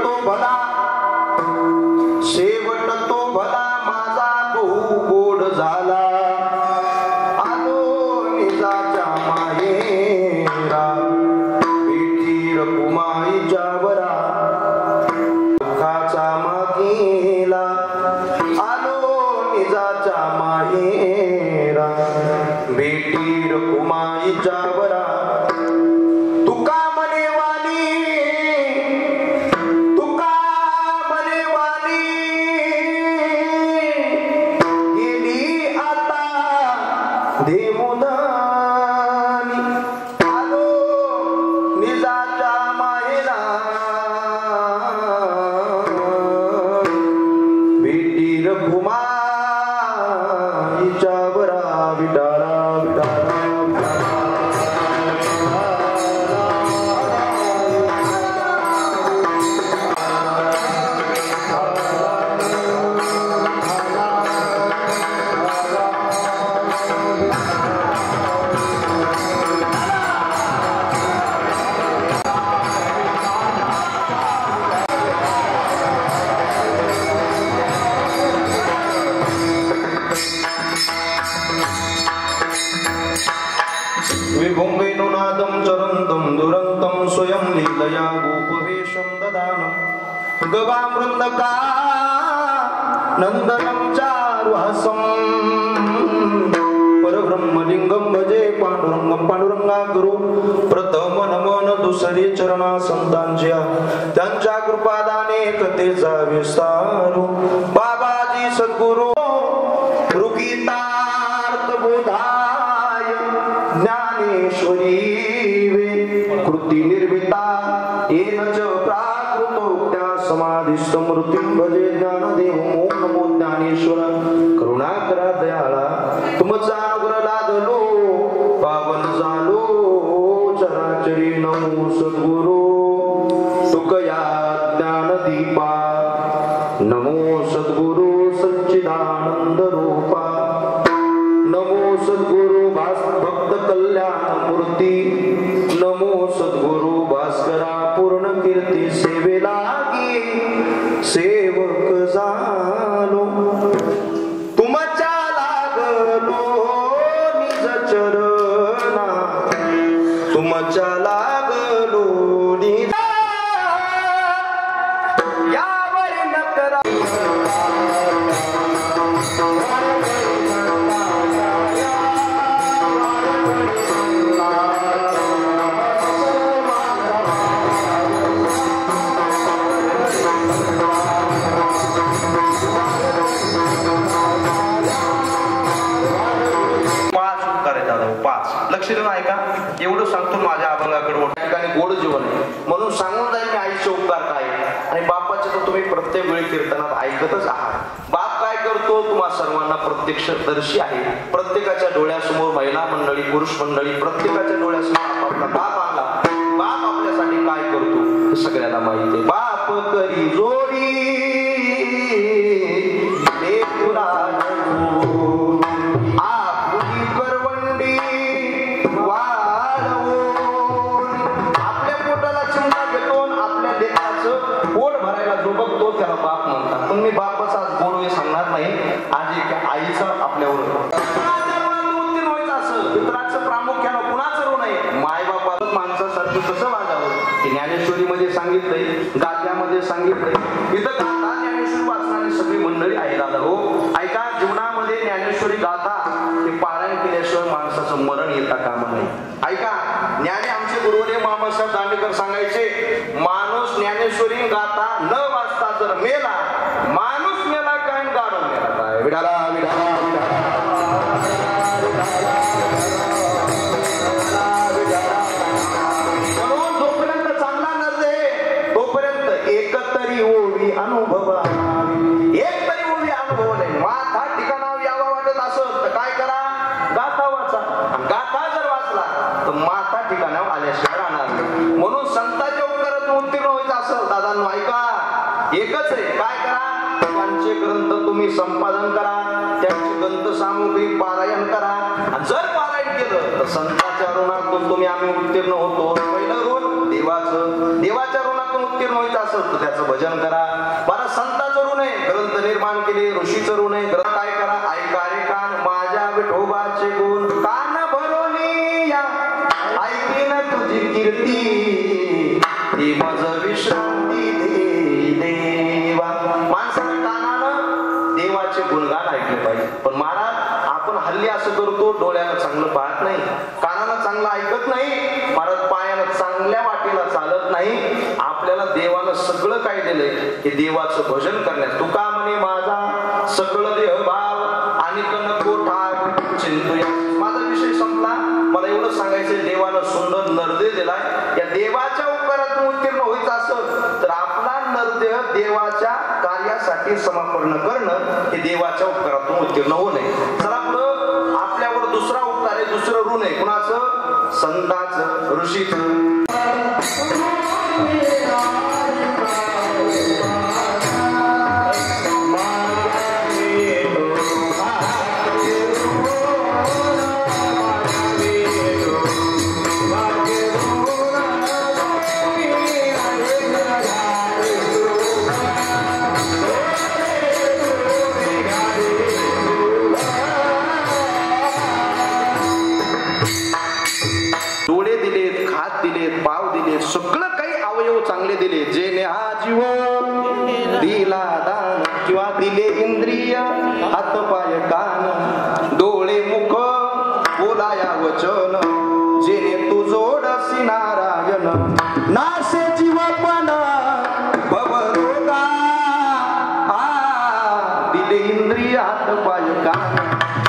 तो भला शेवट तो भला माझा बहु गोड झाला आलो निजाच्या माहेरा भेटी रघुमाईच्या वरा दुःखाचा मागेला आलो निजाच्या माहेरा भेटी रघुमाईच्या वरा तुका मने वाली गेली आता देवदानी आलो निजाच्या माहेरा भेटी रघुमाईच्या वरा विडारा विभुंगैनुनादं चरन्तं दुरन्तं स्वयं लीलया गोपवेशं ददानं गवामृतका नन्दनं चारुहासं परब्रह्मलिंगं भजे पांडुरंगं पांडुरंगा गुरु प्रथम नमन दुसरे चरणा संतांच्या त्यांच्या कृपादाने कथेचा विस्तारू बाबाजी सद्गुरु रुकितार्थ बोधाय ज्ञानेश्वरी कृती निर्मिता येन च प्राकृतोक्त्या समाधिस्थ मृत्युं भजे ज्ञानदेव नमो ज्ञानेश्वर करुणाकरा दयाळा तुमचा अनुग्रह लादलो पावन झालो चराचरी नमो सद्गुरु तुकया ज्ञानदीपा नमो सद्गुरु सच्चिदानंद रूपा नमो सद्गुरु भक्त कल्याण मूर्ती नमो सद्गुरु भास्करा पूर्ण कीर्ती सेवेला सेवक झालो तुमच्या लागलो निज चरणा तुमच्या लागलो निज यावर नकरा लक्ष देऊन ऐका एवढं सांगतो माझ्या अभंगाकडे मोठ्या ठिकाणी गोड जीवन आहे म्हणून सांगून जाईल मी आईचे उपकार काय आणि बापाचे तर तुम्ही प्रत्येक वेळी कीर्तनात ऐकतच आहात बाप काय करतो तुम्हा सर्वांना प्रत्यक्षदर्शी आहे प्रत्येकाच्या डोळ्यासमोर महिला मंडळी पुरुष मंडळी प्रत्येकाच्या डोळ्यासमोर आपला बाप आणला बाप आपल्यासाठी काय करतो हे सगळ्यांना माहिती आहे बाप करी जोडी त्याला बाप म्हणतात पण मी बापाचा गोड सांगणार नाही आज एक आईचा आपल्यावर उत्तीर्ण व्हायचं असं पितराचं प्रामुख्यानं कुणाचं ऋण आहे माय बापाचं माणसासारखं कसं वागावं हे ज्ञानेश्वरी मध्ये सांगितलंय गाद्यामध्ये सांगितलंय इथं गाथा ज्ञानेश्वरी वाचणारी सगळी मंडळी आहे दादा हो ऐका जीवनामध्ये ज्ञानेश्वरी गाथा हे पारायण केल्याशिवाय माणसाचं मरण येता कामा नाही ऐका ज्ञानी आमचे गुरुवर्य मामासाहेब दांडेकर सांगायचे माणूस ज्ञानेश्वरी गाथा न वाचता जर मेला माणूस मेला काय गाडून मेला काय विडाला विडाला म्हणून जोपर्यंत चांगला नसते तोपर्यंत एकतरी ओवी अनुभवा एक तरी ओवी अनुभवले माथा ठिकाणावर यावं वाटत असत तर काय करा गाथा वाचा गाथा जर वाचला तर माथा ठिकाणावर आल्याशिवाय राहणार म्हणून संतांच्या उपकारात उत्तीर्ण व्हायचं असं दादांनो ऐका एकच आहे काय करा त्यांचे ग्रंथ तुम्ही संपादन करा त्यांची ग्रंथ सामुग्री पारायण करा जर पारायण केलं तर संतांच्या ऋणातून तुम्ही आम्ही उत्तीर्ण होतो पहिलं ऋण देवाचं देवाच्या ऋणातून उत्तीर्ण व्हायचं असेल तर त्याचं भजन करा. मला संताचं ऋण आहे, ग्रंथ निर्माण केले, ऋषीचं ऋण आहे, ग्रंथ काय करा, ऐका रे कान माझ्या विठोबाचे गुण, कान भरोनी या ऐकीन तुझी कीर्ती, ही मज विश्रांती दे देवा. माणसानं कानानं देवाचे गुणगान ऐकले पाहिजे. पण महाराज आपण हल्ली असं करतो, डोळ्यानं चांगलं पाहत नाही, कानानं चांगलं ऐकत नाही, महाराज पायानं चांगल्या वाटेला चालत नाही. आपल्याला देवानं सगळं काय दिलंय हे देवाचं भजन करण्यास. तुका म्हणे माझा सकळ देह भाव आणि नको ठाक चिंतूया. माझा विषय संपला. मला एवढं सांगायचं, देवानं सुंदर नरदेह दिलाय. या देवाच्या उपकारातून उत्तीर्ण व्हायचं असेल तर आपला नरदेह देवाच्या कार्यासाठी समर्पण करणं हे देवाच्या उपकारातून उत्तीर्ण होऊ नये. चला पुढं आपल्यावर दुसरा उपकार आहे, दुसरं ऋण आहे. कुणाचं? संतांचं, ऋषीचं. डोळे दिलेत, हात दिलेत, पाव दिलेत, सगळं काही अवयव चांगले दिले. जेने हा जीव दिला दान किंवा दिले इंद्रिय, हात पाय कान डोळे मुख बोलाया वचन, जेने तू जोडसी नारायण, नासे जीवपण भवरोगा. दिले इंद्रिय, हात पाय कान.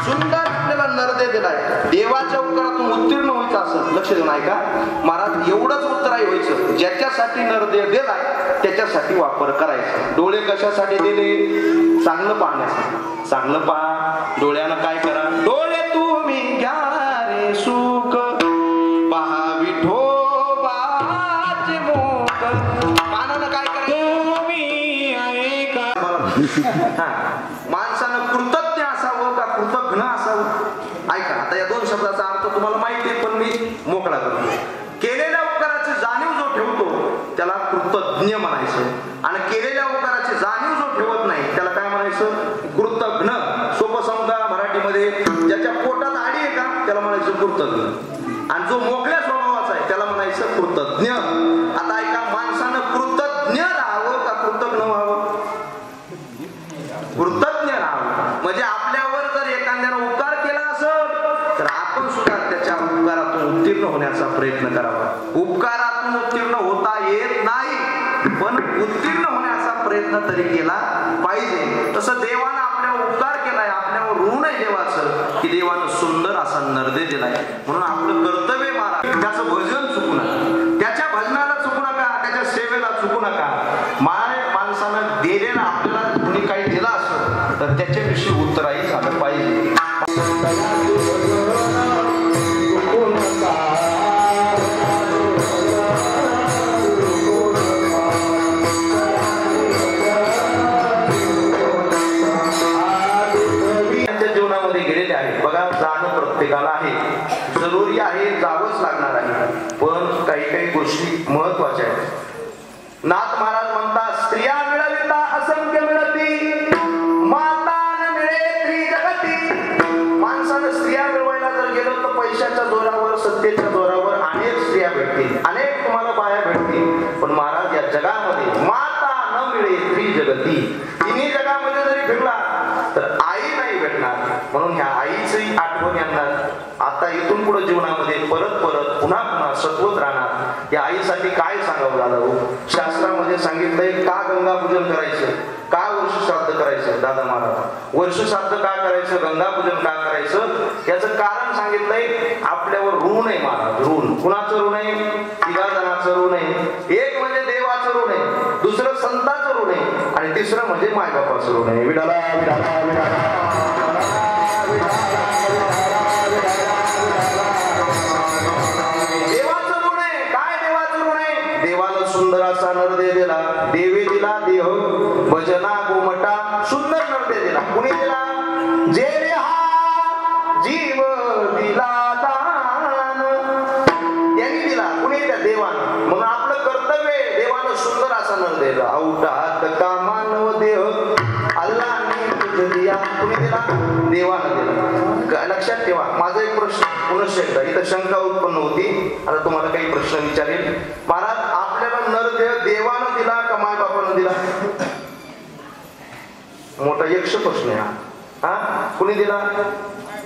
सुंदर आपल्याला नरदेह दिलाय. देवाच्या उपकारातून उत्तीर्ण व्हायचं असं लक्ष देऊन ऐका महाराज. एवढंच उत्तराई व्हायचं, ज्याच्यासाठी नरदेह दिलाय त्याच्यासाठी वापर करायचा. डोळे कशासाठी दिले? चांगलं पाहण्यासाठी. चांगलं पहा. डोळ्यानं काय करा? डोळे तुम्ही घ्या रे सुख, पहा विठोबाचे मुख. कानानं काय करायचं? तुम्ही ऐका. माणसानं कृतज्ञ असावं का कृतज्ञ असावं? ऐका आता या दोन शब्दाचा अर्थ तुम्हाला माहिती आहे, पण मी मोकळा करतो. केलेल्या उपकाराची जाणीव जो ठेवतो त्याला कृतज्ञ म्हणायचं, आणि केलेल्या उपकाराची जाणीव जो ठेवत नाही त्याला काय म्हणायचं? कृतज्ञ. सोपं समजा मराठीमध्ये, ज्याच्या पोटात आडी आहे का त्याला म्हणायचं कृतज्ञ, आणि जो मोकळ्या स्वभावाचा आहे त्याला म्हणायचं कृतज्ञ. आता ऐका, माणसानं कृतज्ञ राहावं का कृतज्ञ व्हावं? कृतज्ञ राहावं. म्हणजे आपल्यावर जर एखाद्यानं उपकार केला असेल तर आपण सुद्धा त्याच्या उपकारातून उत्तीर्ण होण्याचा प्रयत्न करावा. उपकारातून उत्तीर्ण होता येत नाही, पण उत्तीर्ण होण्याचा प्रयत्न तरी केला पाहिजे. तसं देवानं आपल्यावर उपकार केलाय, आपल्यावर ऋण आहे देवाचं, की देवानं सुंदर असा नरदेह दिलाय. म्हणून आपलं कर्तव्य मारा, त्याचं भजन चुकू नका, त्याच्या भजनाला चुकू नका, त्याच्या सेवेला चुकू नका. माणसानं दिलेला आपल्याला कुणी काही दिला असेल तर त्याच्याविषयी उत्तराही झालं पाहिजे. जीवनामध्ये गेलेले आहे बघा. जाणं प्रत्येकाला आहे, जरुरी आहे, जावंच लागणार आहे. पण काही काही गोष्टी महत्वाच्या आहेत. नाथ महाराज म्हणतात, स्त्रिया मिळविता असंख्य मिळती, माता न मिळे त्रिजगती. माणसानं स्त्रिया मिळवायला जर गेलो तर पैशाच्या जोरावर, सत्तेच्या जोरावर अनेक स्त्रिया भेटतील, अनेक तुम्हाला बाया भेटतील. पण महाराज या जगामध्ये माता न मिळे त्रिजगती, तिन्ही जगामध्ये जरी फिरला तर आई नाही भेटणार. म्हणून ह्या आईची आठवण येणार. आता इथून पुढे जीवनामध्ये परत परत पुन्हा पुन्हा सत्वत राहणार. या आईसाठी काय सांगावं झालं? शास्त्रामध्ये सांगितलंय का गंगा पूजन करायचं, का वर्ष श्राद्ध करायचं. दादा महाराज वर्ष श्राद्ध का करायचं, गंगा पूजन का करायचं, याचं कारण सांगितलंय. आपल्यावर ऋण आहे महाराज. ऋण कुणाचं ऋण आहे? तिघा जणांचं ऋण आहे. एक म्हणजे देवाचं ऋण आहे, दुसरं संतांचं ऋण आहे, आणि तिसरं म्हणजे मायबापाचं ऋण आहे. विडाला विडाला विडाला सुंदर असा नरदेह दिला. देवी दिला देह भजना गोमटा, सुंदर नरदेह दिला. कुणी दिला? जेने हा जीव दिला दान, यांनी दिला. कुणी? त्या देवानं. म्हणून आपलं कर्तव्य देवानं सुंदर का मानव देह अल्लाने तुझ दिया, कुणी दिला? देवानं दिला. लक्षात ठेवा. माझा एक प्रश्न पुनश्च एकदा, इथं शंका उत्पन्न होती, आता तुम्हाला काही प्रश्न विचारेल. महाराज, आपल्याला नरदेह देवानं दिला का माय बापानं दिला? मोठा यक्ष प्रश्न आहे हा. कुणी दिला?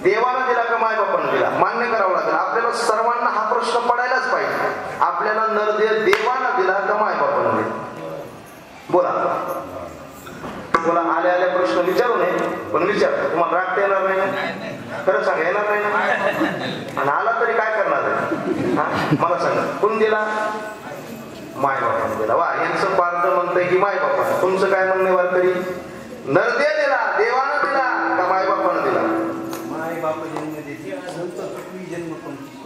देवानं दिला का माय बापानं दिला? मान्य करावं लागेल आपल्याला सर्वांना. हा प्रश्न पडायलाच पाहिजे. आपल्याला नरदेह देवानं दिला का माय बापानं दिला? बोला बोला. आल्या आल्या प्रश्न विचारू नये, पण विचार. तुम्हाला रागता येणार नाही ना? खरं सांगा, येणार नाही ना? आणि आला तरी काय करणार आहे? मला सांगा, कोण दिला? माय बापानं दिला. वा, यांचं पार्थ म्हणतंय की माय बापानं. तुमचं काय म्हणणे वारकरी? नरदेह दिला देवानं दिला का माय बापानं दिला?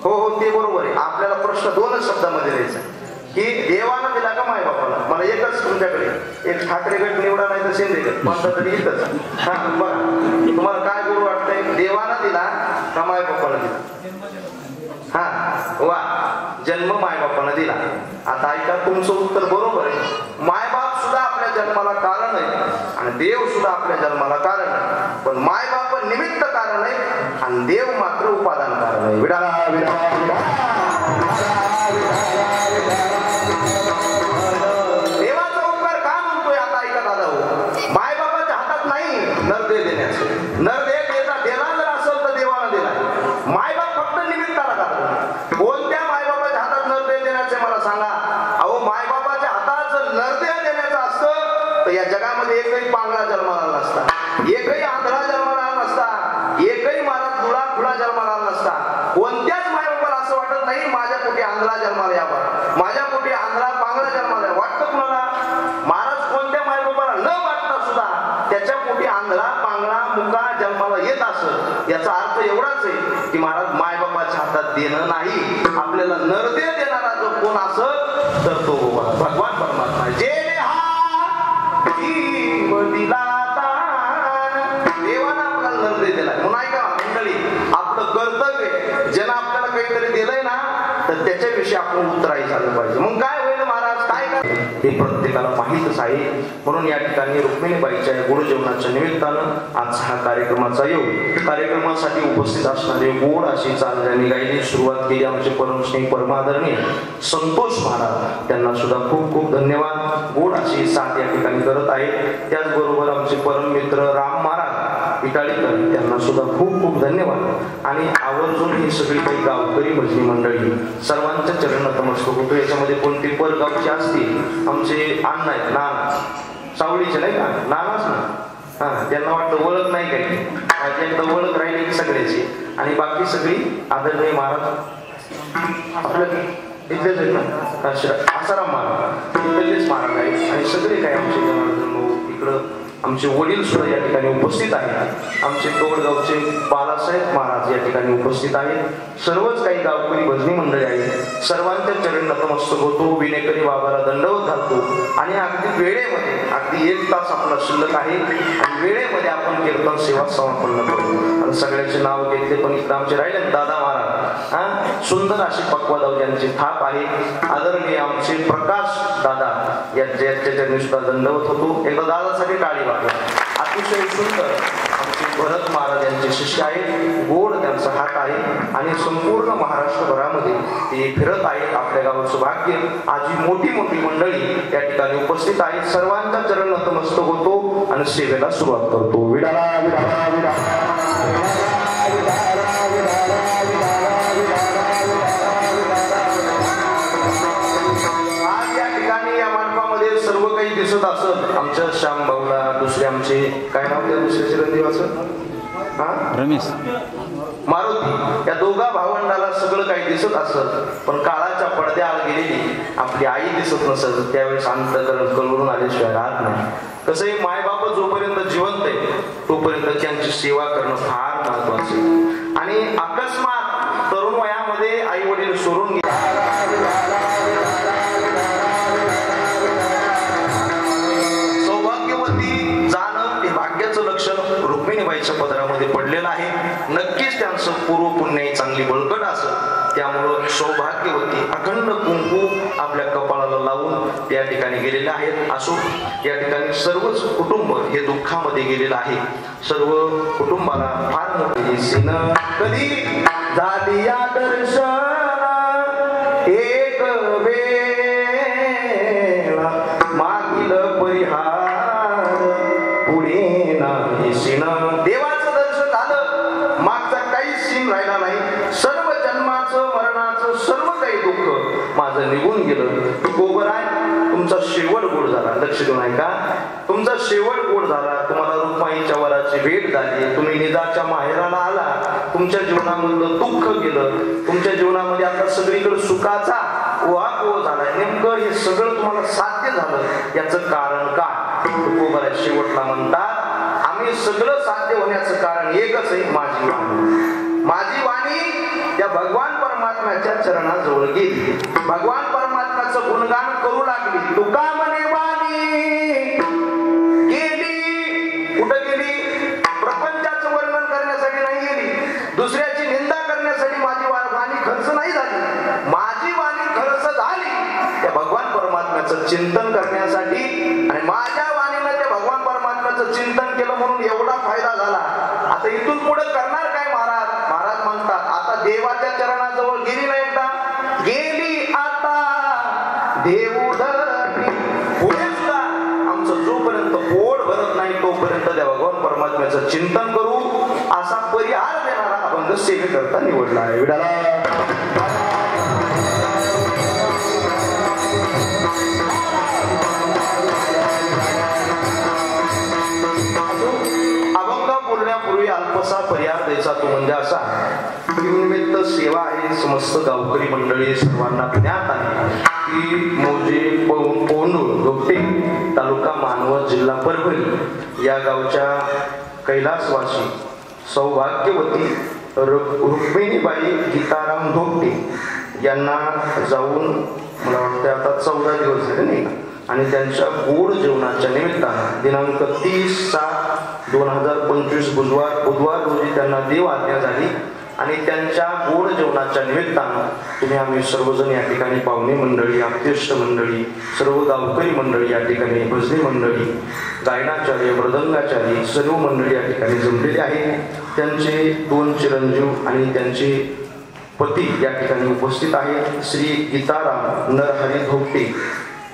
हो हो, ते बरोबर आहे. आपल्याला प्रश्न दोनच शब्दामध्ये द्यायचा की देवानं दिला का माय बापानं. मला एकच तुमच्याकडे, एक ठाकरे गट निवडा नाही तर शिंदे गट, म्हणता तरी इथंच. हा बघा, तुम्हाला काय गुरु वाटतंय? देवानं दिला का माय बापानं दिला? हा वा, जन्म माय बापानं दिला. आता ऐका, तुमचं उत्तर बरोबर आहे. माय बाप सुद्धा आपल्या जन्माला कारण आहे आणि देव सुद्धा आपल्या जन्माला कारण आहे. पण माय बाप निमित्त कारण आहे आणि देव मात्र उपादान कारण आहे. विडाला देवाचा उपकार का म्हणतोय? आता ऐका दादा हो, माय बाबाच्या हातात नाही नरदेह देण्याचं. नरदेह देला जर असेल तर देवाला दिला. माय बाप फक्त निमित्ताला कारण. कोणत्या माय बाबाच्या हातात नरदेह देण्याचे मला सांगा? अहो, माय बाबाच्या हातात जर नरदेह देण्याचं असतं तर या जगामध्ये एकही पांगळा जन्माला नसता, एकही आंधळा जन्माला नसता, एकही महाराज खुळा खुळा जन्माला नसता. कोणत्याच माय बाबाला असं वाटत नाही माझ्या पोटी आंधळा जन्माला यावा, माझ्या पोटी आंधळा पांगळा जन्माला. वाटतं कुणाला? महाराज कोणत्या माय बाबाला न वाटता सुद्धा त्याच्या पोटी आंधळा पांगळा मुका जन्माला येत असत. याचा अर्थ एवढाच आहे की महाराज माय बाबाच्या हातात देणं नाही. आपल्याला नरदेह देणारा जो कोण असत तर तो भगवान परमात्मा. जे देवानं आपल्याला नरदेह दिलाय. म्हणून ऐका मंडळी, आपलं कर्तव्य ज्यानं आपल्याला काहीतरी दिलंय ना तर त्याच्याविषयी आपण उत्तराही झालं पाहिजे. मग काय होईल महाराज? काय हे प्रत्येकाला माहीतच आहे. म्हणून या ठिकाणी रुक्मिणीबाईच्या गुरुजेवणाच्या निमित्तानं आज हा कार्यक्रमाचा योग. कार्यक्रमासाठी उपस्थित असणारे गोड अशी चाल ज्यांनी गायली सुरुवात केली आमचे परमस्नेही परमादरणीय संतोष महाराज, त्यांना सुद्धा खूप खूप धन्यवाद. गोड अशी साथ या ठिकाणी करत आहेत. त्याचबरोबर आमचे परम मित्र राम महाराज इटाळीकर, त्यांना सुद्धा खूप खूप धन्यवाद. आणि आवर्जून ही सगळी काही गावकरी भजनी मंडळी सर्वांच्या चरण नतमस्तक होतो. याच्यामध्ये कोणती परगावची असतील, आमचे अण्णा आहेत नाना सावळीचे नाही का, नानाच ना. हा, त्यांना वाटतं ओळख नाही काही, माझी एकदा ओळख राहिली सगळ्याची. आणि बाकी सगळी आदरणीय महाराज आपल्या इथलेच आहेत ना, आसाराम महाराज इथलेच महाराज आहेत. आणि सगळे काही आमचे जनार्दन इकडं आमचे वडील सुद्धा या ठिकाणी उपस्थित आहेत. आमचे तोडगावचे बालासाहेब महाराज या ठिकाणी उपस्थित आहेत. सर्वच काही गावकरी भजनी मंडळी आहेत. सर्वांच्या चरण नतमस्तक होतो. विनेकरी बाबाला दंडवत घालतो. आणि अगदी वेळेमध्ये, अगदी 1 तास आपला शिल्लक आहे आणि वेळेमध्ये आपण कीर्तन सेवा समापन्न करू. आणि सगळ्याचे नाव घेतले पण इकडे आमचे राहिले दादा महाराज. हा, सुंदर अशी पक्वादाव यांची थाप आहे. आदरणीय आमचे प्रकाश दादा याच्या चरणी सुद्धा दंडवत होतो. एकदा दादासाठी टाळी. अतिशय सुंदर आमचे भरत महाराज यांचे शिष्य आहेत. गोड त्यांचा हात आहे आणि संपूर्ण महाराष्ट्रभरामध्ये ते फिरत आहेत. आपल्या गावाचं भाग्य. आजी मोठी मोठी मंडळी या ठिकाणी उपस्थित आहेत. सर्वांच्या चरण नतमस्तक होतो आणि सेवेला सुरुवात करतो. विडाला विडाला विडाला सर्व काही दिसत असत. आमच्या श्याम भाऊला, दुसरे आमचे काय नाव त्या दुसऱ्या चिरंजीवाचं, रमेश मारुती, या दोघा भावंडाला सगळं काही दिसत असत. पण काळाच्या पडद्याआड गेलेली आपली आई दिसत नसत. त्यावेळेस अंतःकरण कळवून आल्याशिवाय राहत नाही. कसंही मायबाप जोपर्यंत जिवंत आहे तोपर्यंत त्यांची सेवा करणं फार महत्वाचे. आणि अकस्मात तरुण वयामध्ये आई वडील सोडून गेले, रुक्मिणीबाईच्या पदरामध्ये पडलेलं आहे. नक्कीच त्यांचं पूर्व पुण्य चांगली बळकट असत. त्यामुळं सौभाग्यवती अखंड कुंकू आपल्या कपाळाला लावून त्या ठिकाणी गेलेले आहेत. असो, या ठिकाणी सर्वच कुटुंब हे दुःखामध्ये गेलेलं आहे. सर्व कुटुंबाला फार मोठी सीन कधी झाली या दर्शन एक वेळ मागील परिहार पुढे नाही सीन. देवाचं दर्शन झालं, मागचा काहीच सीन राहिला नाही. सर्व जन्माचं मरणाचं सर्व काही दुःख माझं निघून गेलं. गोबर आहे, तुमचा शेवट गोड झाला. लक्ष देऊन ऐका, तुमचा शेवट गोड झाला. तुम्हाला रुक्माईच्या वराची भेट झाली. तुम्ही निजाच्या माहेराला आला. तुमच्या जीवनामधलं दुःख गेलं. तुमच्या जीवनामध्ये आता सगळीकडे सुखाचा उहापोह झालाय. नेमकं हे सगळं तुम्हाला साध्य झालं, याचं कारण काय? गोबर शेवटला म्हणतात, आम्ही सगळं साध्य होण्याचं कारण एकच आहे, माझी वाणी. माझी वाणी त्या भगवान परमात्म्याच्या चरणाजवळ गेली. भगवान परमात्म्याचं गुणगान करू लागली. तुका म्हणे वाणी गेली. कुठं गेली? प्रपंचाचं वर्णन करण्यासाठी नाही गेली, दुसऱ्याची निंदा करण्यासाठी माझी वाणी खर्च नाही झाली. माझी वाणी खर्च झाली त्या भगवान परमात्म्याचं चिंतन करण्यासाठी. आणि माझ्या वाणीनं त्या भगवान परमात्म्याचं चिंतन केलं म्हणून एवढा फायदा झाला. आता इथून पुढे करणार काय महाराज? महाराज म्हणतात, आता देवाच्या चरणाजवळ गेली नाही, एकदा गेली आता देवधर्मी. पुढे सुद्धा आमचं जोपर्यंत पोट भरत नाही तोपर्यंत त्या भगवान परमात्म्याचं चिंतन करू, असा परिहार देणारा अभंग सेवेकरता निवडला आहे. विडाला बोलण्यापूर्वी अल्पसा पर्याय द्यायचा तो म्हणजे असा, निमित्त सेवा आहे. समस्त गावकरी मंडळी सर्वांना ज्ञात आहे की मोजे पोंडूर गोपटे तालुका मानवत जिल्हा परभणी या गावच्या कैलासवासी सौभाग्यवती रुक्मिणीबाई गीताराम धोपटे यांना जाऊन मला वाटतं आता 14 दिवस झाले नाही का. आणि त्यांच्या गोड जेवणाच्या निमित्तानं दिनांक 30/7/2025 बुधवार रोजी त्यांना देव आज्ञा झाली. आणि त्यांच्या गोड जेवणाच्या निमित्तानं तुम्ही आम्ही सर्वजण या ठिकाणी पाहुणे मंडळी, आप्तेष्ट मंडळी, सर्व गावकरी मंडळी या ठिकाणी, भजनी मंडळी, गायनाचार्य, मृदंगाचार्य सर्व मंडळी या ठिकाणी जमलेले आहेत. त्यांचे 2 चिरंजीव आणि त्यांचे पती या ठिकाणी उपस्थित आहेत. श्री गीताराम नरहरी धोपटे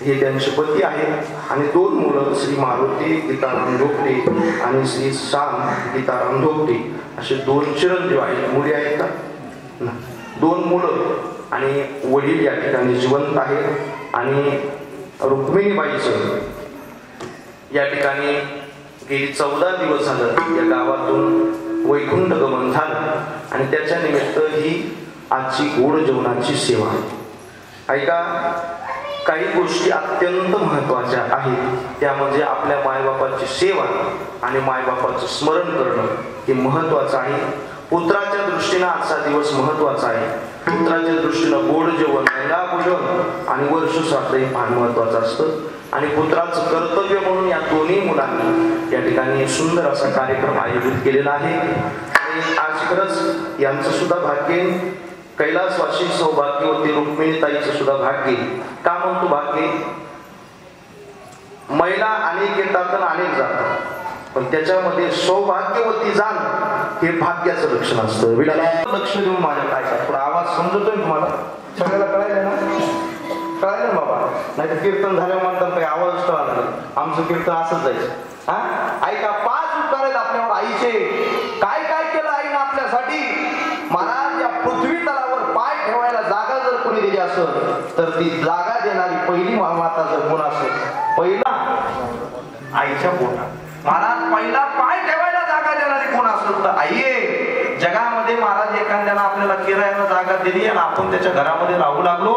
हे त्यांचे पती आहेत. आणि 2 मुलं, श्री मारुती गीताराम धोपटे आणि श्री श्याम गीताराम धोपटे असे 2 चिरंजीव आहेत. मुली आहेत का? 2 मुलं आणि वडील या ठिकाणी जिवंत आहेत. आणि रुक्मिणीबाईचं या ठिकाणी गेली 14 दिवस झालं या गावातून वैकुंठ गमन झालं. आणि त्याच्या निमित्त ही आजची गोड जेवणाची सेवा. ऐका, काही गोष्टी अत्यंत महत्त्वाच्या आहेत. त्यामध्ये आपल्या मायबापाची सेवा आणि मायबापाचं स्मरण करणं हे महत्त्वाचं आहे. पुत्राच्या दृष्टीनं आजचा दिवस महत्त्वाचा आहे. पुत्राच्या दृष्टीनं गोड जेवण, गंगापूजन आणि वर्ष श्राद्ध हे फार महत्त्वाचं असतं. आणि पुत्राचं कर्तव्य म्हणून या दोन्ही मुलांनी या ठिकाणी सुंदर असा कार्यक्रम आयोजित केलेला आहे. आणि आज खरंच यांचं सुद्धा भाग्य, कैलासवासी सौभाग्यवती रुक्मिणीताईचं सुद्धा भाग्य. का म्हणतो भाग्य? महिला अनेक येतात आणि अनेक जातात, पण त्याच्यामध्ये सौभाग्यवती जाण हे भाग्याचं लक्षण असतं. विडाला लक्ष देऊन माझ्या काय थोडा आवाज समजतोय तुम्हाला? सगळ्याला कळायला ना? कळायला बाबा? नाही तर कीर्तन झाल्यावर म्हणतात काही आवाज कळाला नाही. आमचं कीर्तन असंच जायचं. हा, ऐका, 5 उपकार आहेत आपल्यावर आईचे. काय काय केलं आईनं आपल्यासाठी? महाराज, या पृथ्वी तलावर पाय ठेवायला जागा जर कोणी दिली असेल तर ती जागा देणारी पहिली माता जर कोण असेल, पहिला आईच्या पोटात. महाराज, पहिला पाय ठेवायला जागा देणारी कोण असेल तर आई आहे. जगामध्ये महाराज एखाद्याला आपल्याला किरायाला जागा दिली आणि आपण त्याच्या घरामध्ये राहू लागलो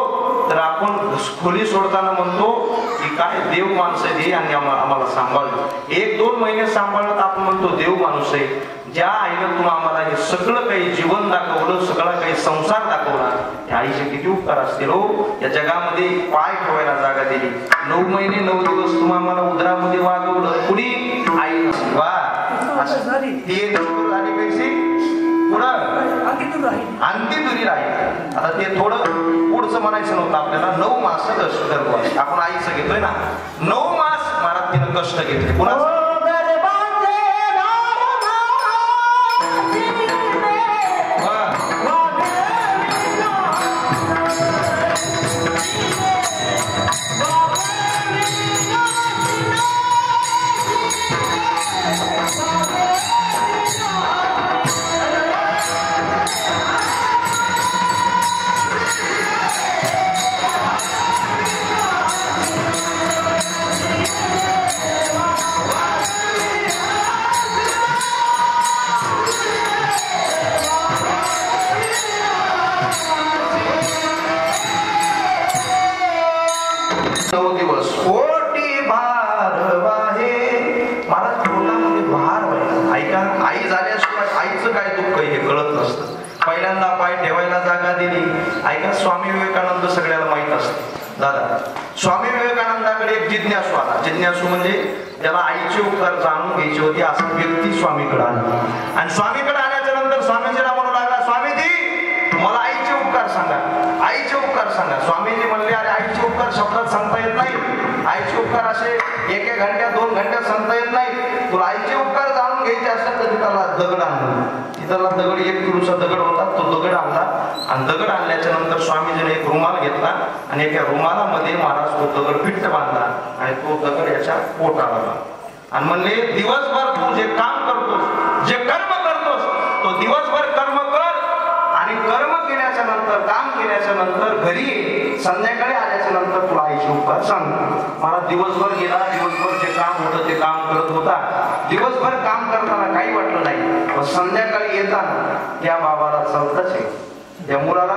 तर आपण खोली सोडताना म्हणतो की काय देव माणूस आहे आणि आम्हाला सांभाळलं. 1-2 महिने सांभाळलं तर आपण म्हणतो देव माणूस आहे. ज्या आईनं तुला आम्हाला हे सगळं काही जीवन दाखवलं, सगळा काही संसार दाखवला, त्या आईचे किती उपकार असतील हो. या जगामध्ये पाय ठेवायला जागा दिली, 9 महिने 9 दिवस तुम्हाला आम्हाला उदरामध्ये वागवलं, कुणी? आई. वा, ती झाली पैसे पुढं अंती दुरी राहील. आता ते थोडं पुढचं म्हणायचं नव्हतं आपल्याला. 9 मास गर्भवास आपण आईचं घेतोय ना. 9 मास महाराज तिनं कष्ट घेतले. कुणाचं? पहिल्यांदा पाय ठेवायला जागा दिली. ऐका, स्वामी विवेकानंद सगळ्याला माहित असते दादा. स्वामी विवेकानंदाकडे एक जिज्ञासू आला. जिज्ञासू म्हणजे त्याला आईचे उपकार जाणून घ्यायचे होते. असा व्यक्ती स्वामीकडे आला. आणि स्वामीकडे आल्याच्या नंतर स्वामीजीला म्हणू लागला, स्वामीजी मला आईचे उपकार सांगा, आईचे उपकार सांगा. स्वामीजी म्हणले, अरे आईचे उपकार शब्दात सांगता येत नाही. आईचे उपकार असे 1 घंट्यात 2 घंट्यात सांगता येत नाही. तुला आईचे उपकार जाणून घ्यायचे असतात तर त्याला दगड आणला. तिथला दगड 1 किलोचा दगड होता. तो दगड आणला आणि दगड आणल्याच्या नंतर स्वामीजीने एक रुमाल घेतला आणि एका रुमालामध्ये महाराज तो दगड पिट्ट बांधला आणि तो दगड याच्या पोटाला लावला आणि म्हणले, दिवसभर तू जे काम करतोस, जे कर्म करतोस, तो दिवसभर कर्म कर आणि कर्म केल्याच्या नंतर, काम केल्याच्या नंतर घरी ये. संध्याकाळी आल्याच्या नंतर तुला आईचे उपकार सांग. मला दिवसभर गेला. दिवसभर जे काम होतं ते काम करत होता. दिवसभर काम करताना काही वाटलं नाही. पण संध्याकाळी येताना त्या बाबाला चालताच आहे, त्या मुलाला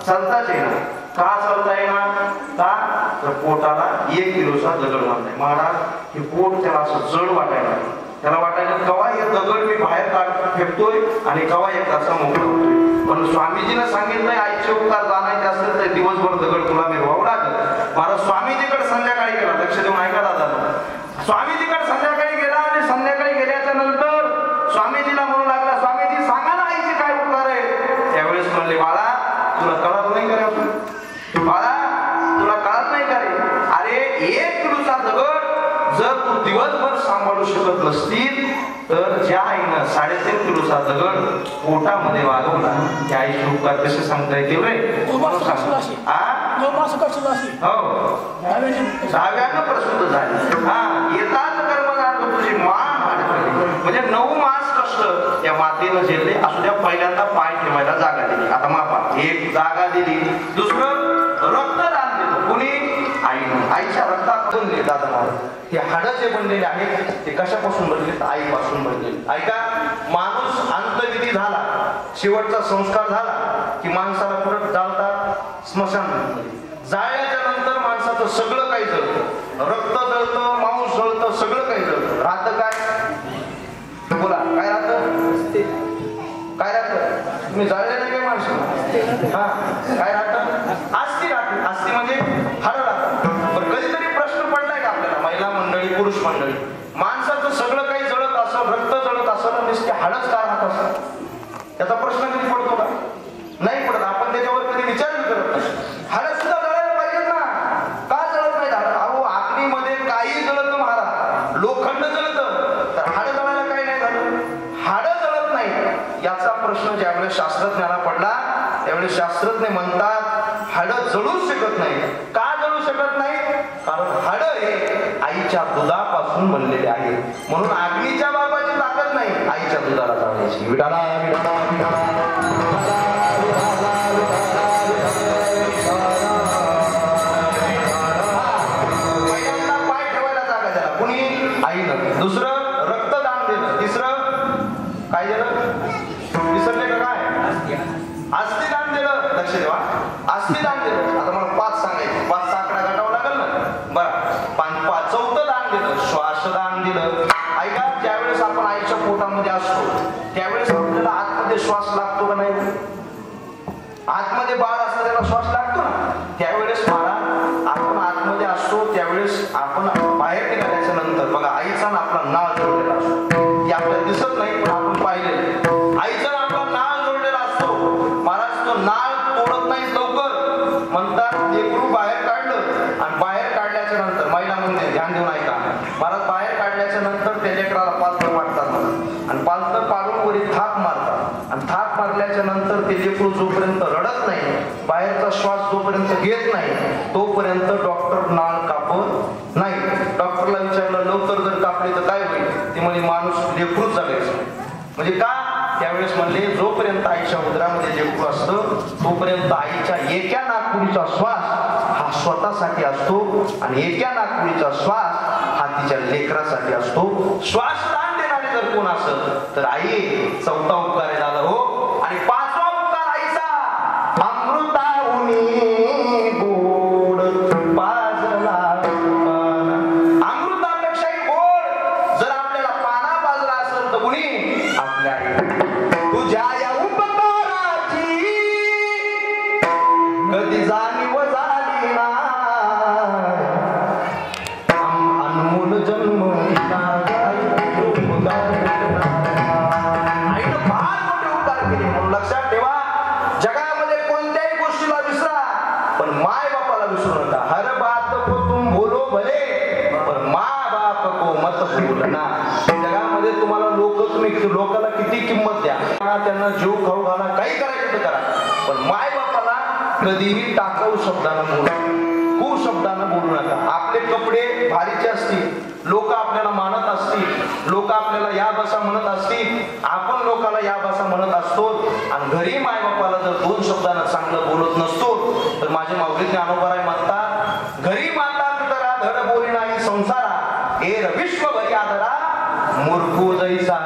चालताच आहे ना. का चालता येणार? का तर पोटाला 1 किलोचा दगड बांधलाय. महाराज हे पोट त्याला असं जड वाटायला. त्याला वाटायला कवा हे दगड मी बाहेर फेकतोय आणि कवा एक तासा मोकळा होतोय. पण स्वामीजीने सांगितलंय, आईचे उपकार जाणायचे असेल तर दिवसभर दगड तुला मिरवावं लागेल. महाराज स्वामीजीकडे संध्याकाळी गेला. लक्ष देऊन ऐका दादा. स्वामीजीकडे संध्याकाळी गेला आणि संध्याकाळी गेल्याच्या नंतर स्वामीजीला म्हणू लागला, स्वामीजी सांगा ना आईचे काय उपकार आहे. त्यावेळेस म्हणले, बाळा तुला कळत नाही का रे? बाळा तुला कळत नाही का रे? अरे 1 किलोचा दगड जर तू दिवसभर सांभाळू शकत नसतील तर ज्या आईनं 3.5 किलोचा दगड पोटामध्ये वागवला त्या आईचे उपकार कसे सांगता येतील रे? जाव्यानं प्रसूत झाली. येताच कर्मकांड तुझी मान वाढवली. म्हणजे 9 मास कष्ट त्या मातेनं झेलले. असू द्या, पहिल्यांदा पाय ठेवायला जागा दिली. आता मापा, एक जागा दिली. दुसरं रक्तदान दिलं. कुणी? आईनं. आईच्या रक्तात बनले दादा महाराज. हे हाडं जे बनलेले आहेत ते कशापासून बनले? आईपासून बनले. ऐका, माणूस अंतविधी झाला, शेवटचा संस्कार झाला की माणसाला परत जाळतात स्मशान. जाळल्याच्या नंतर माणसाचं सगळं काही जळतं. रक्त जळतं, मांस जळतं, सगळं काही जळतं. राहतं काय? बोला, काय राहतं? काय राहतं? तुम्ही जाळले नाही काय माणसं? हा, काय राहतं? अस्थि राहते. अस्थि म्हणजे हाडं राहतात. पण कधीतरी प्रश्न पडलाय का आपल्याला, महिला मंडळी, पुरुष मंडळी, माणसाचं सगळं काही जळत असं, रक्त जळत असं, नुसते हाडच का राहत असं? त्याचा प्रश्न कधी पडतो का? नाही पडत. आपण त्याच्यावर कधी विचार करत नाही. हाडं सुद्धा जळायला पाहिजे ना. का जळत नाही हाडं? अहो, आग्नीमध्ये काही जळत महाराज, लोखंड जळतं, तर हाडं जळायला काही नाही झालं. हाडं जळत नाही याचा प्रश्न ज्यावेळेस शास्त्रज्ञाला पडला त्यावेळेस शास्त्रज्ञ म्हणतात हाडं जळूच शकत नाही. का जळू शकत नाही? कारण हाडं हे आईच्या दुधापासून बनलेले आहे. म्हणून अग्नीच्या बापाची ताकद नाही आईच्या दुधाला जाण्याची. विठाला विठाला विठाला पहिल्यांदा पाय ठेवायला जागा द्याला. कुणी? आईनं. दुसरं रक्तदान दिलं. तिसरं काय दिलं? विसरले का काय? अस्थिदान दिलं. लक्ष देवा, अस्थिदान दिलं. आता मला 5 सांगायचे. 5चा आकडा घटावा लागेल ना. बरं, चौथं दान दिलं, श्वासदान दिलं. ऐका, ज्यावेळेस आपण आईच्या पोटामध्ये असतो त्यावेळेस आपल्याला आतमध्ये श्वास लागतो का नाही? आतमध्ये बाळ असतं त्याला श्वास लागतो ना. त्यावेळेस मला आपण आतमध्ये असतो त्यावेळेस आपण बाहेर निघाल्याच्या नंतर बघा आईचा ना आपला नाळ जोडलेला असतो. ते आपल्याला दिसत नाही पण आपण पाहिलेलं. आईचा ना आपला नाळ जोडलेला असतो. महाराज तो नाळ तोडत नाही लवकर. म्हणतात पाडल्याच्या नंतर त्या लेकराला पालथं पाडतात म्हणा, आणि पालथं पाडून वरी थाप मारतात, आणि थाप मारल्याच्या नंतर ते लेकरू जोपर्यंत रडत नाही, बाहेरचा श्वास जोपर्यंत घेत नाही तोपर्यंत डॉक्टर नाळ कापत नाही. डॉक्टरला विचारलं लवकर जर कापले तर काय होईल? ते म्हणजे माणूस लेकरूच जगायचं. म्हणजे का? त्यावेळेस म्हणले जोपर्यंत आईच्या उदरामध्ये लेकरू असतं तोपर्यंत आईच्या एका नाकपुडीचा श्वास हा स्वतःसाठी असतो, आणि एका नाकपुडीचा श्वास हा तिच्या लेकरासाठी असतो. श्वास दान देणारे जर कोण असत तर आई. चौथा उपकार झाला हो. आणि पाचवा उपकार आईचा, अमृताहुनी गोड पाजला पाना. अमृतापेक्षाही गोड जर आपल्याला पाना पाजला असेल तर कुणी? आपल्या आई. तुझ्या या उपकाराची कधी जाणीव झाली ना, अनमोल जन्म आईनं फार मोठे उपकार केले. म्हणून लक्षात ठेवा, जगामध्ये कोणत्याही गोष्टीला विसरा पण माय बापाला विसरू नका. हर बात को तुम बोलो भले पण माँ बाप को मत भूलना. जगामध्ये तुम्हाला तुम्ही लोकांना किती किंमत द्या, त्यांना जीव खाऊ घाला, काही करायचं तर करा, पण माय बापाला कधीही टाकाऊ शब्दानं बोलू, खूप शब्दानं बोलू नका. आपले कपडे भारीचे असतील, लोक आपल्याला मानत असतील, लोक आपल्याला या बसा म्हणत असतील, आपण लोकांना या बसा म्हणत असतो, आणि घरी माय बापाला जर दोन शब्दानं चांगलं बोलत नसतो तर माझे माऊली ज्ञानोबाराय म्हणतात, घरी माता पितरा धड बोली नाही संसारा, एर विश्वभरी आदरा मूर्खो जैसा.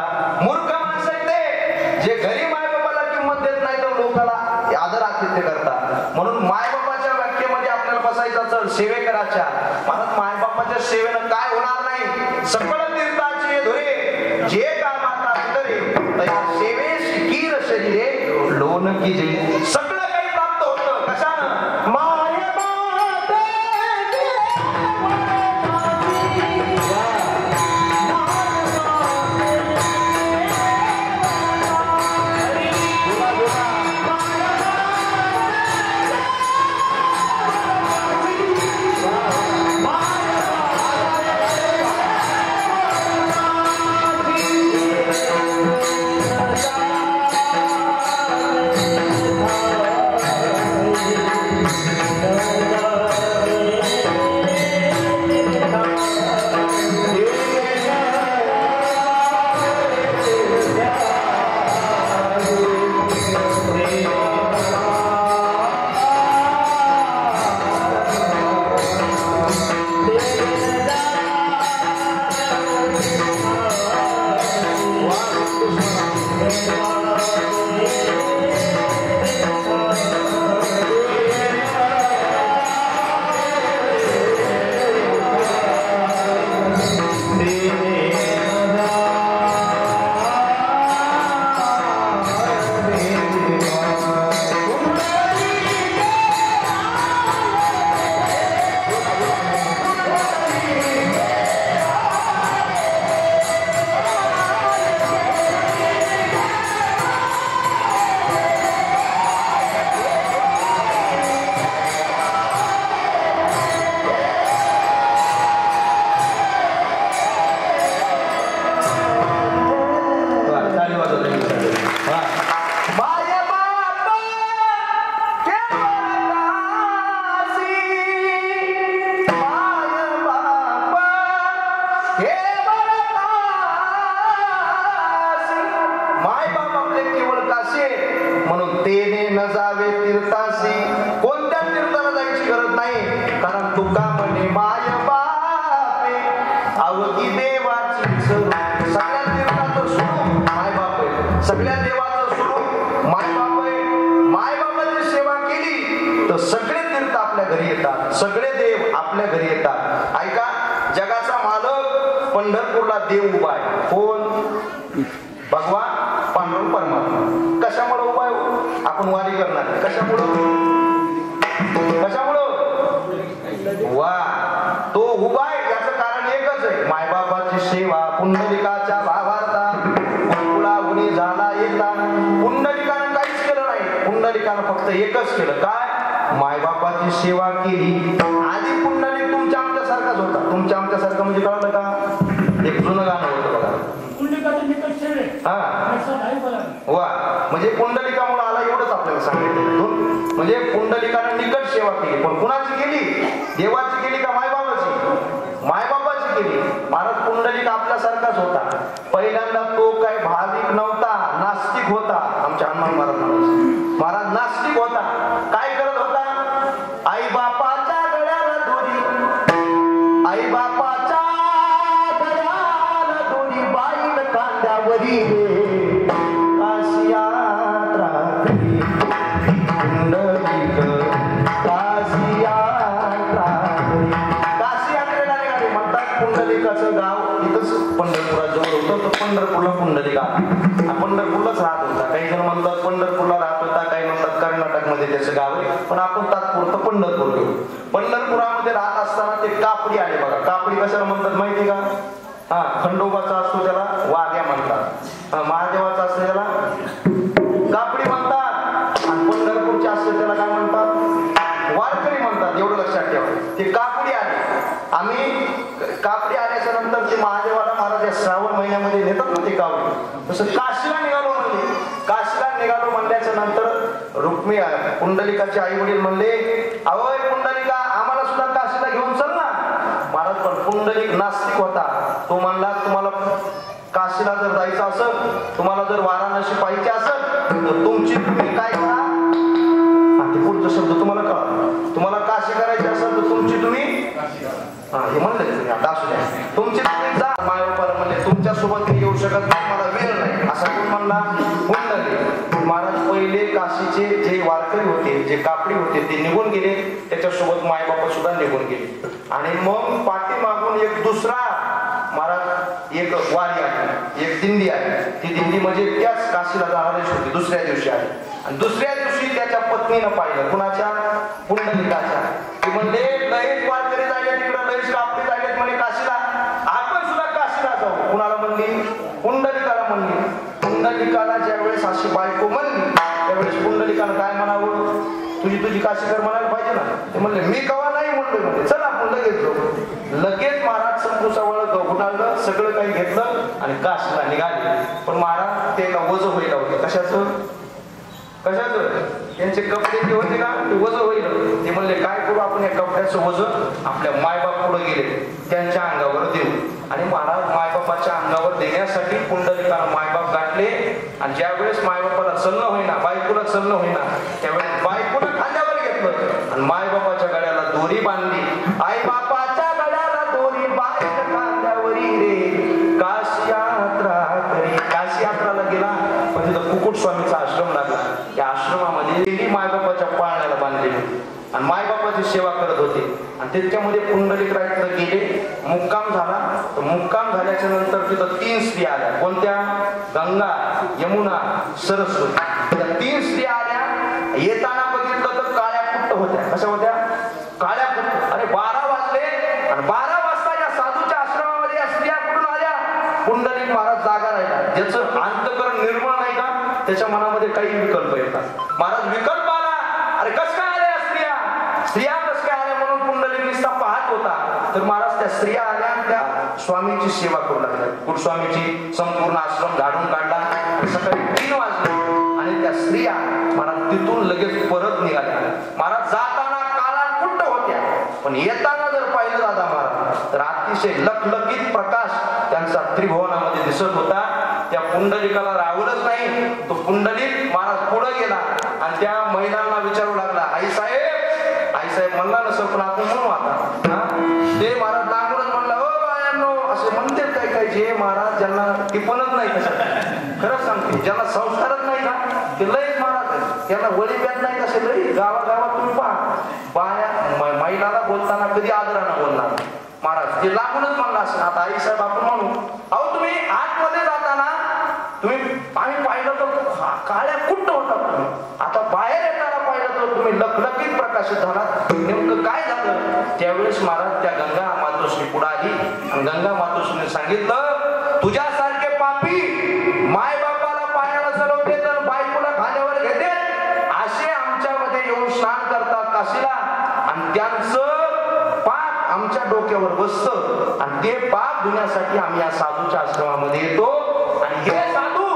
मूर्ख माणसं ते जे घरी माय बापाला किंमत देत नाही तर लोकांना आदर आतिथ्य करतात. म्हणून माय बापाच्या व्याख्येमध्ये आपल्याला बसायचं असेल सेवे करायच्या, म्हणून माय बापाच्या सेवेनं काय होणार नाही? सकळ तीर्थाचे धुरे जे का माता पितरे तया सेवेस कीर शरीरे लोन कीजे. सगळं काही प्राप्त होतं कशानं? माय सगळ्या देवाचं स्वरूप मायबाप आहे. मायबापाची सेवा केली तर सगळे तीर्थ आपल्या घरी येतात, सगळे देव आपल्या घरी येतात. ऐका, जगाचा मालक पंढरपूरला देव उभा आहे. कोण? भगवान पांडुरंग परमात्मा. कशामुळे उभा आहे? आपण वारी करणार. कशामुळं? वा, तो उभा आहे याचं कारण एकच आहे, मायबापाची सेवा. पुंडलिकाच्या भावार्था कुळकुळाहुनी झाला येता. पुंडलिकानं काहीच केलं नाही, पुंडलिकानं फक्त एकच केलं, काय? मायबापाची सेवा केली. आधी पुंडलिक तुमच्या आमच्यासारखाच होता. तुमच्या आमच्यासारखं म्हणजे कळलं का? एक जुनं गाणं होतं बघा. वा म्हणजे पुंडलिकामुळे आला एवढंच आपल्याला सांगितलं. म्हणजे पुंडलिकानं निकट सेवा केली, पण कुणाची केली? देवाची केली का मायबाबाची? मायबाबाची केली. महाराज पुंडलिक आपल्यासारखाच होता. पहिल्यांदा तो काय भाविक नव्हता, नास्तिक होता. आमच्या हनुमान महाराज नास्तिक होता. काय करत होता? आई बापाच्या गळ्याला दोरी, आई बापाच्या गळ्याला दोरी, बाईल कांद्यावरी काशी यात्रा करी पुंडलिक, काशी यात्रा करी. काशी यात्रेला निघाले. म्हणतात पुंडलिकाचं गाव इथंच पंढरपुराजवळ होतं, तर पंढरपूरला पुंडलिका पंढरपूरलाच राहत होता. काही जण म्हणतात पंढरपूरला राहत होता, काही म्हणतात कर्नाटकमध्ये त्याचं गाव आहे, पण आपण तात्पुरतं पंढरपूर घेऊ. पंढरपुरामध्ये राहत असताना ते कापडी आले बघा. कापडी कशाला म्हणतात माहिती का? हा, खंडोबाचा असतो त्याला वाघ्या म्हणतात, महादेवाचा असतो त्याला कापडी म्हणतात, आणि पंढरपूरचे असतो त्याला काय म्हणतात? वारकरी म्हणतात. एवढं लक्षात ठेवा. ते कापडी आले. आम्ही कापडी आल्याच्या नंतर ते महादेवाला महाराज या श्रावण महिन्यामध्ये नेतात ना ते कापडी. तसं काशीला निघालो म्हणले. काशीला निघालो म्हणल्याच्या नंतर रुक्मी पुंडलिकाचे आई वडील म्हणले, अवय पुंडलिका आम्हाला सुद्धा काशीला घेऊन चल ना. महाराज पण पुंडलिक नास्तिक होता. तो म्हणला तुम्हाला काशीला जर जायचं असेल, तुम्हाला जर वाराणसी पाहिजे असेल, तर तुमची तुम्ही काय करा. ते पुढचा शब्द तुम्हाला कळा. तुम्हाला काशी करायची असेल तर तुमची तुम्ही हे म्हणले तुम्ही आता असू द्या, तुमची तुम्ही जा. मायबापाला म्हणले तुमच्या सोबत येऊ शकत नाही, मला वेळ नाही. असा कोण म्हणला? पुंडलिक. महाराज पहिले काशीचे जे वारकरी होते, जे कापडी होते, ते निघून गेले. त्याच्यासोबत मायबापा सुद्धा निघून गेले. आणि मग पाठीमागून एक दुसरा महाराज एक वारी आली, एक दिंडी आली. ती दिंडी म्हणजे त्याच काशीला जाणारीच होती. दुसऱ्या दिवशी आली, आणि दुसऱ्या दिवशी त्याच्या पत्नीनं पाहिलं. कुणाच्या? पुंडलिकाच्या. ती म्हणले लयच वारकरी जायला तिकडं, लयच कापडी जायला म्हणे काशीला, आपण सुद्धा काशीला जाऊ. कुणाला म्हणली? पुंडलिकाला म्हणली. पुंडलिकाला ज्यावेळेस अशी बायको म्हणली, त्यावेळेस पुंडलिकाला काय म्हणावं? तुझी काशी कर म्हणायला पाहिजे ना. ते म्हणले मी कवा नाही म्हणतोय. म्हणजे चल आपण लगेच जाऊ. लगेच महाराज संपूसावळ गुणाळलं, सगळं काही घेतलं आणि काशीला निघाले. पण महाराज ते वज होईल होते. कशाचं? त्यांचे कपडे जे होते ना ते वज होईल. ते म्हणले काय करू आपण या कपड्याचं वज आपल्या मायबाप पुढे गेले त्यांच्या अंगावर देऊ. आणि महाराज मायबापाच्या अंगावर देण्यासाठी पुंडलिकाला मायबाप गाठले. आणि ज्या वेळेस मायबापाला चलणं होईना, बायकोला चलणं होईना, त्यावेळेस बायकोला खांद्यावर घेतलं आणि मायबापाच्या गळ्याला दोरी बांधली. आई बापाच्या गळ्याला दोरी बांधली खांद्यावरी रे काशी यात्रा करी. काशी यात्राला गेला, पण तिथं कुकुट स्वामीचा आश्रम लागला. त्या आश्रमामध्ये मायबापाच्या पाळण्याला बांधलेली आणि मायबापाची सेवा करत होते. आणि त्याच्यामध्ये पुंडलिकरायकडे गेले, मुक्काम झाला. तर मुक्काम झाल्याच्या नंतर तिथं 3 स्त्रिया आल्या. कोणत्या? गंगा, यमुना, सरस्वती. त्या 3 स्त्रिया आल्या. येताना बघितलं तर काळ्या कुट्ट होत्या. कशा होत्या? काळ्या कुट्ट. अरे 12 वाजले आणि 12 वाजता या साधूच्या आश्रमामध्ये या स्त्रिया कुठून आल्या? पुंडलिक महाराज जागा राहिला. ज्याचं अंतकरण निर्मळ नाही का, त्याच्या मनामध्ये काही विकल्प येतात. महाराज विकल्प आला, अरे कस काय आल्या स्त्रिया कस काय आल्या म्हणून पुंडलिक निस्ता पाहत होता. तर महाराज त्या स्त्रिया आल्या, त्या स्वामीची सेवा करू लागल्या. कुटस्वामीची संपूर्ण आश्रम झाडून काढला. सकाळी 3 वाजले आणि त्या स्त्रिया महाराज तिथून लगेच परत निघाल्या. महाराज जाताना काळा कुट्ट होत्या, पण येताना जर पाहिलं दादा महाराज तर अतिशय लखलखीत प्रकाश त्यांचा त्रिभुवनामध्ये दिसत होता. त्या पुंडलिकाला राहूनच नाही, तो पुंडलिक महाराज पुढे गेला आणि त्या महिलांना विचारू लागला, आई साहेब म्हणला नसेल पण आपण म्हणू आता. ते महाराज लागूनच म्हणला, हो बायांनो असे म्हणते काय जे महाराज ज्यांना टिपणच नाही कशात. खरंच सांगते, ज्यांना संस्कारच नाही का ते लयच महाराज, त्यांना वळी व्यात नाही कसे लई. गावागावात तुम्ही पहा, बाया महिलाला बोलताना कधी आदरानं बोलणार. महाराज ते लागूनच म्हणला असेल. आता आई साहेब आपण म्हणू, अहो तुम्ही आतमध्ये जाताना तुम्ही आम्ही पाहिलं तर काळ्या कुट्ट होता तुम्ही. आता बाहेर येताना पाहिलं तर तुम्ही लखलखीत प्रकाशित झाला. नेमकं काय झालं? त्यावेळेस महाराज त्या गंगा मातोश्री पुढे आली आणि गंगा मातोश्रीने सांगितलं, तुझ्यासारखे पापी माय बापाला पाण्याला चढवते तर बायकोला खांद्यावर घेते, असे आमच्यामध्ये येऊन स्नान करतात काशीला आणि त्यांचं पाप आमच्या डोक्यावर बसतं आणि आणि ते पाप धुण्यासाठी आम्ही या साधूच्या आश्रमामध्ये येतो आणि हे साधू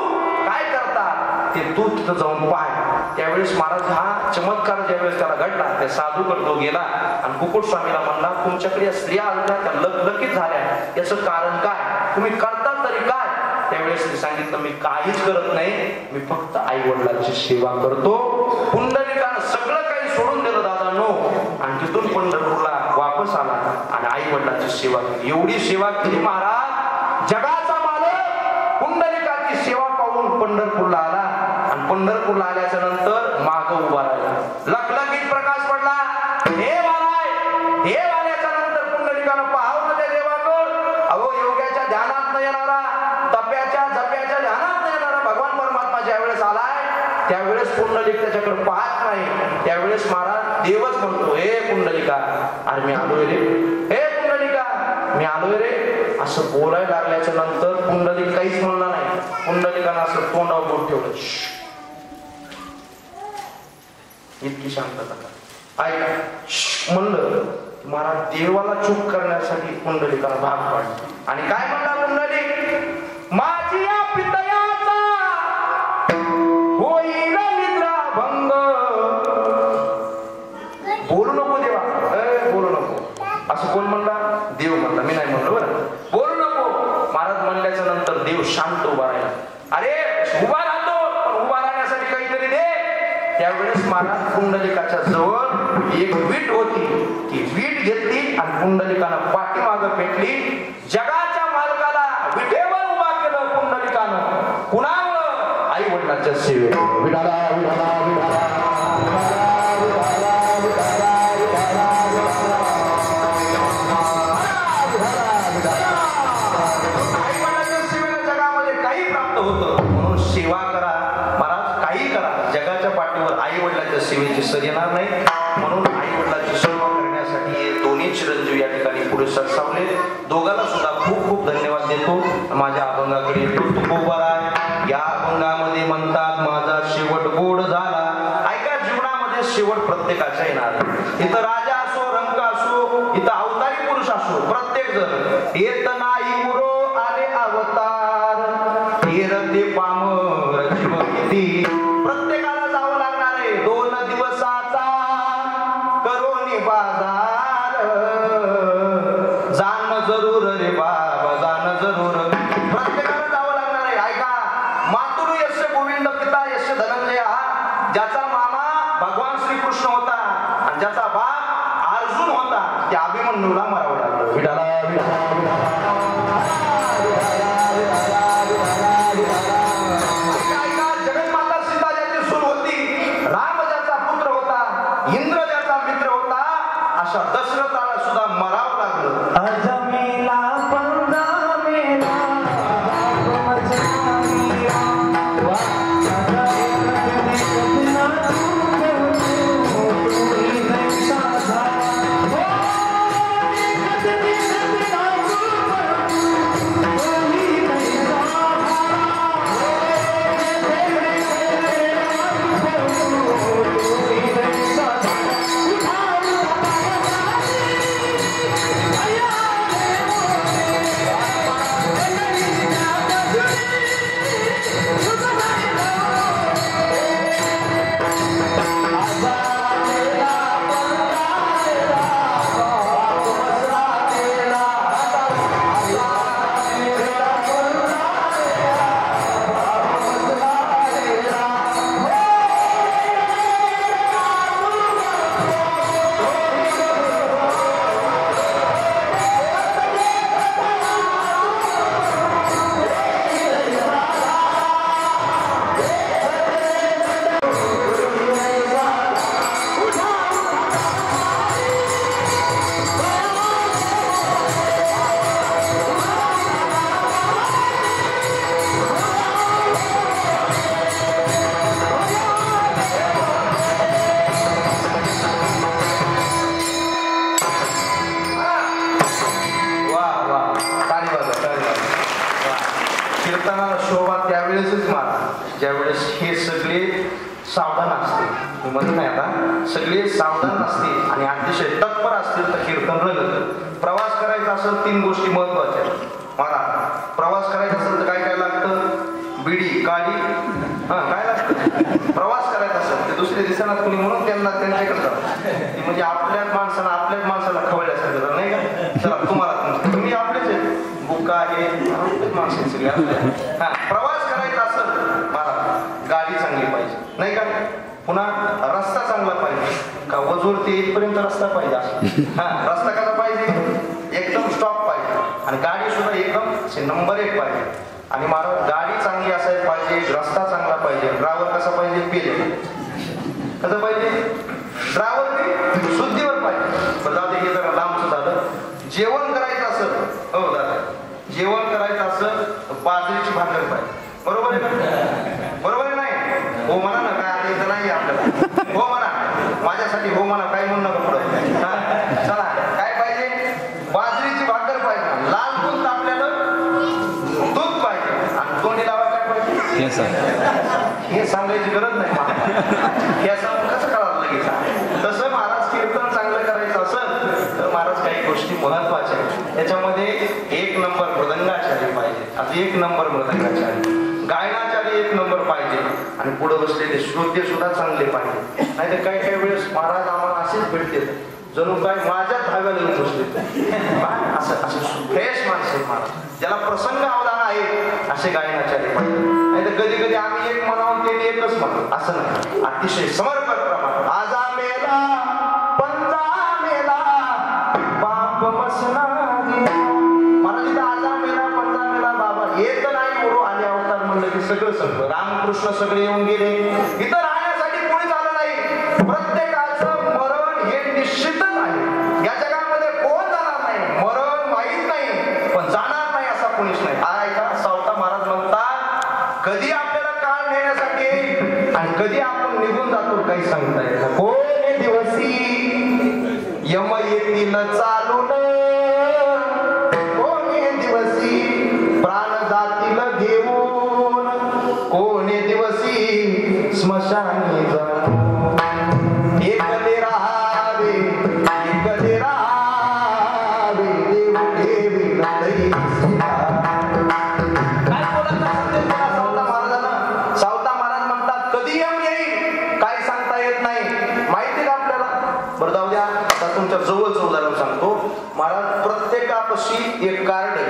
काय करतात ते तू तिथं जाऊन पाह. त्यावेळेस महाराज हा चमत्कार ज्यावेळेस त्याला घडला त्या साधूकडे तो गेला आणि कुकुट स्वामीला म्हणला तुमच्याकडे स्त्रिया आल्या त्या लखलखीत झाल्या याचं कारण काय, तुम्ही करतात तरी काय. त्यावेळेस मी सांगितलं मी काहीच करत नाही, मी फक्त आई वडिलांची सेवा करतो. पुंडलिकानं सगळं काही सोडून दिलं दादांनो आणि तिथून पंढरपूरला वापस आला आणि आई वडिलांची सेवा केली. एवढी सेवा केली महाराज, जगाचा मालक पुंडलिकाची सेवा पाहून पंढरपूरला आला आणि पंढरपूरला आल्याच्या नंतर माग उभा राहिला. लखलखीत प्रकाश पडला. हे महाराज हे आल्याच्या नंतर पुंडलिकानं पाहावं ना त्या देवाकडे. अहो योग्याच्या ध्यानात न येणारा, तप्याच्या जप्याच्या ध्यानात न येणारा भगवान परमात्मा ज्यावेळेस आलाय त्यावेळेस पुंडलिक त्याच्याकडे पाहत नाही. त्यावेळेस महाराज देवच म्हणतो हे पुंडलिका अरे मी आलोय रे, हे पुंडलिका मी आलोय रे. असं बोलायला लागल्याच्या नंतर पुंडलिक काहीच म्हणला नाही. पुंडलिकानं असं तोंडावर बोट ठेवलं. इतकी शांतता ऐका म्हणलं. महाराज देवाला चूक करण्यासाठी पुंडलिकाला भाग पाडला आणि काय म्हणला पुंडलिक, माझी या पितयाचा होईल निद्रा भंग. बोलू नको देवा, बोलू नको असं कोण म्हणला, देव म्हणला, मी नाही म्हणलो बरं. बोलू नको. महाराज म्हणल्याच्या नंतर देव शांत उभा राहिला. अरे उभा राहतो पण उभा राहण्यासाठी काहीतरी दे. त्यावेळेस महाराज पुंडलिकाच्या जवळ एक वीट होती, ती वीट घेतली आणि पुंडलिकानं पाठीमागं पेटली. जगाच्या मालकाला विटेवर उभा केलं पुंडलिकानं. कुणामुळं, आई वडिलांच्या सेवेत. विठाला विठाला विठाला सेवेची सर येणार नाही. म्हणून आई वडिलांची सेवा करण्यासाठी दोन्ही चिरंजीव या ठिकाणी पुढे सरसावले. दोघांना सुद्धा खूप खूप धन्यवाद देतो. माझ्या अभंगाकडे उभा आहे. या अभंगामध्ये म्हणतात माझा शेवट गोड झाला. ऐका जीवनामध्ये शेवट प्रत्येकाचा येणार. इथं राजा असो, रंक असो, इथं अवतारी पुरुष असो, प्रत्येक जण येत नाही मुरो आले अवतार हेरते पामर जीव किती. प्रत्येकाला जावं लागणार आहे. 2 दिवसाचा करोनी बाजार जाण जरूर रे बाबा जाण जरूर. प्रत्येकाला जावं लागणार आहे. ऐका मातुर यश गोविंद पिता यश धनंजय हा ज्याचा मामा भगवान श्रीकृष्ण होता आणि ज्याचा बाप अर्जुन होता त्या अभिमन्यूला मरावं लागलं. विठाला इंद्र ज्याचा मित्र होता अशा दशरथाला सुद्धा मरावं लागलं. अजमेला पंजामेला कीर्तनाला शोभा त्यावेळेसच मारा ज्यावेळेस हे सगळे सावधान असते. मी म्हणत नाही आता, सगळे सावधान असतील आणि अतिशय तत्पर असतील तर कीर्तन रंगत. प्रवास करायचा असेल 3 गोष्टी महत्वाच्या आहेत. मला प्रवास करायचा असेल तर काय काय लागतं? बिडी, काडी, काय लागतं? प्रवास करायचा असेल ते दुसऱ्या दिवसाला कोणी म्हणून त्यांना त्यांच्याकडे जातात. म्हणजे आपल्याच माणसाला खवळल्यासारखं नाही का? चला तुम्हाला तुम्ही आपलेच आहेत, बुका आहे माणसं सगळी आपल्या. प्रवास करायचा असेल मला गाडी चांगली पाहिजे नाही का? पुन्हा रस्ता चांगला पाहिजे का? वजूर ते इथपर्यंत रस्ता पाहिजे. रस्ता कसा पाहिजे? एकदम स्टॉप पाहिजे आणि गाडी सुद्धा एकदम नंबर 1 पाहिजे. आणि मला गाडी चांगली असायला पाहिजे, रस्ता चांगला पाहिजे, ड्रायव्हर कसा पाहिजे? पेले कसं पाहिजे? ड्रायव्हर बी शुद्धीवर पाहिजे. बरं जाऊ दे, हे जरा लांबचं झालं. जेवण करायचं असेल, हो दादा, जेवण करायचं असेल बाजरीची भाकर पाहिजे. बरोबर आहे का? बरोबर आहे नाही? हो म्हणा ना, काय आता इथं नाही आपल्याला. हो म्हणा, माझ्यासाठी हो म्हणा, काय म्हणू नका पुढं. चला, काय पाहिजे? बाजरीची भाकर पाहिजे, लाल दूध तापलेलं दूध पाहिजे आणि तोंडी लावा काय पाहिजे? हे सांगायची गरज नाही मला. हे सांगून कसं करावं लगेच? तसं महाराज कीर्तन चांगलं करायचं असेल तर महाराज काही गोष्टी महत्वाच्या आहेत. याच्यामध्ये 1 नंबर मृदंगाचार्य पाहिजे. आता 1 नंबर मृदंगाचार्य, गायनाचार्य 1 नंबर पाहिजे आणि पुढे बसलेले श्रोते सुद्धा चांगले पाहिजे. नाही तर काही वेळेस महाराज आम्हाला असेच भेटते जणू काय माझ्या धाव्याला येऊन बसले. असं फ्रेश माणसं महाराज, ज्याला प्रसंग अवधान आहे असे गायनाचार्य पाहिजे. नाही तर कधी कधी आम्ही एक म्हणावं ते एकच म्हणतो असं नाही. अतिशय समर्पक प्रमाण आजा मेला पंजा मेला बाप मसना महाराज इथं आजा मेला पंजा मेला बाबा येत नाही गुरु आणि अवतार म्हणलं की सगळं संपलं. रामकृष्ण सगळे येऊन गेले. इथं राहण्यासाठी कोणी झालं नाही. प्रत्येकाचं मरण हे निश्चितच आहे. या जगामध्ये कोण जाणार नाही, मरण माहीत नाही पण जाणार नाही असा कोणीच नाही. ऐका, सावता महाराज म्हणतात कधी आपल्याला काळ नेण्यासाठी येईल आणि कधी आपण निघून जातो काही सांगता येत. कोणी दिवसी यम येतील चालून, कोणी दिवसी प्राण जातील घेऊन, कोणी दिवसी स्मशानी जाऊन. एकले राहावे एकले राहावे देव देवी हृदयी काय बोलत असते सावता महाराजांना. सावता महाराज म्हणतात कधी यम येईल काय सांगता येत नाही. माहिती का आपल्याला? बरं जाऊ द्या, आता तुमच्या जवळच उदाहरण सांगतो. महाराज प्रत्येकापाशी एक कार्ड आहे,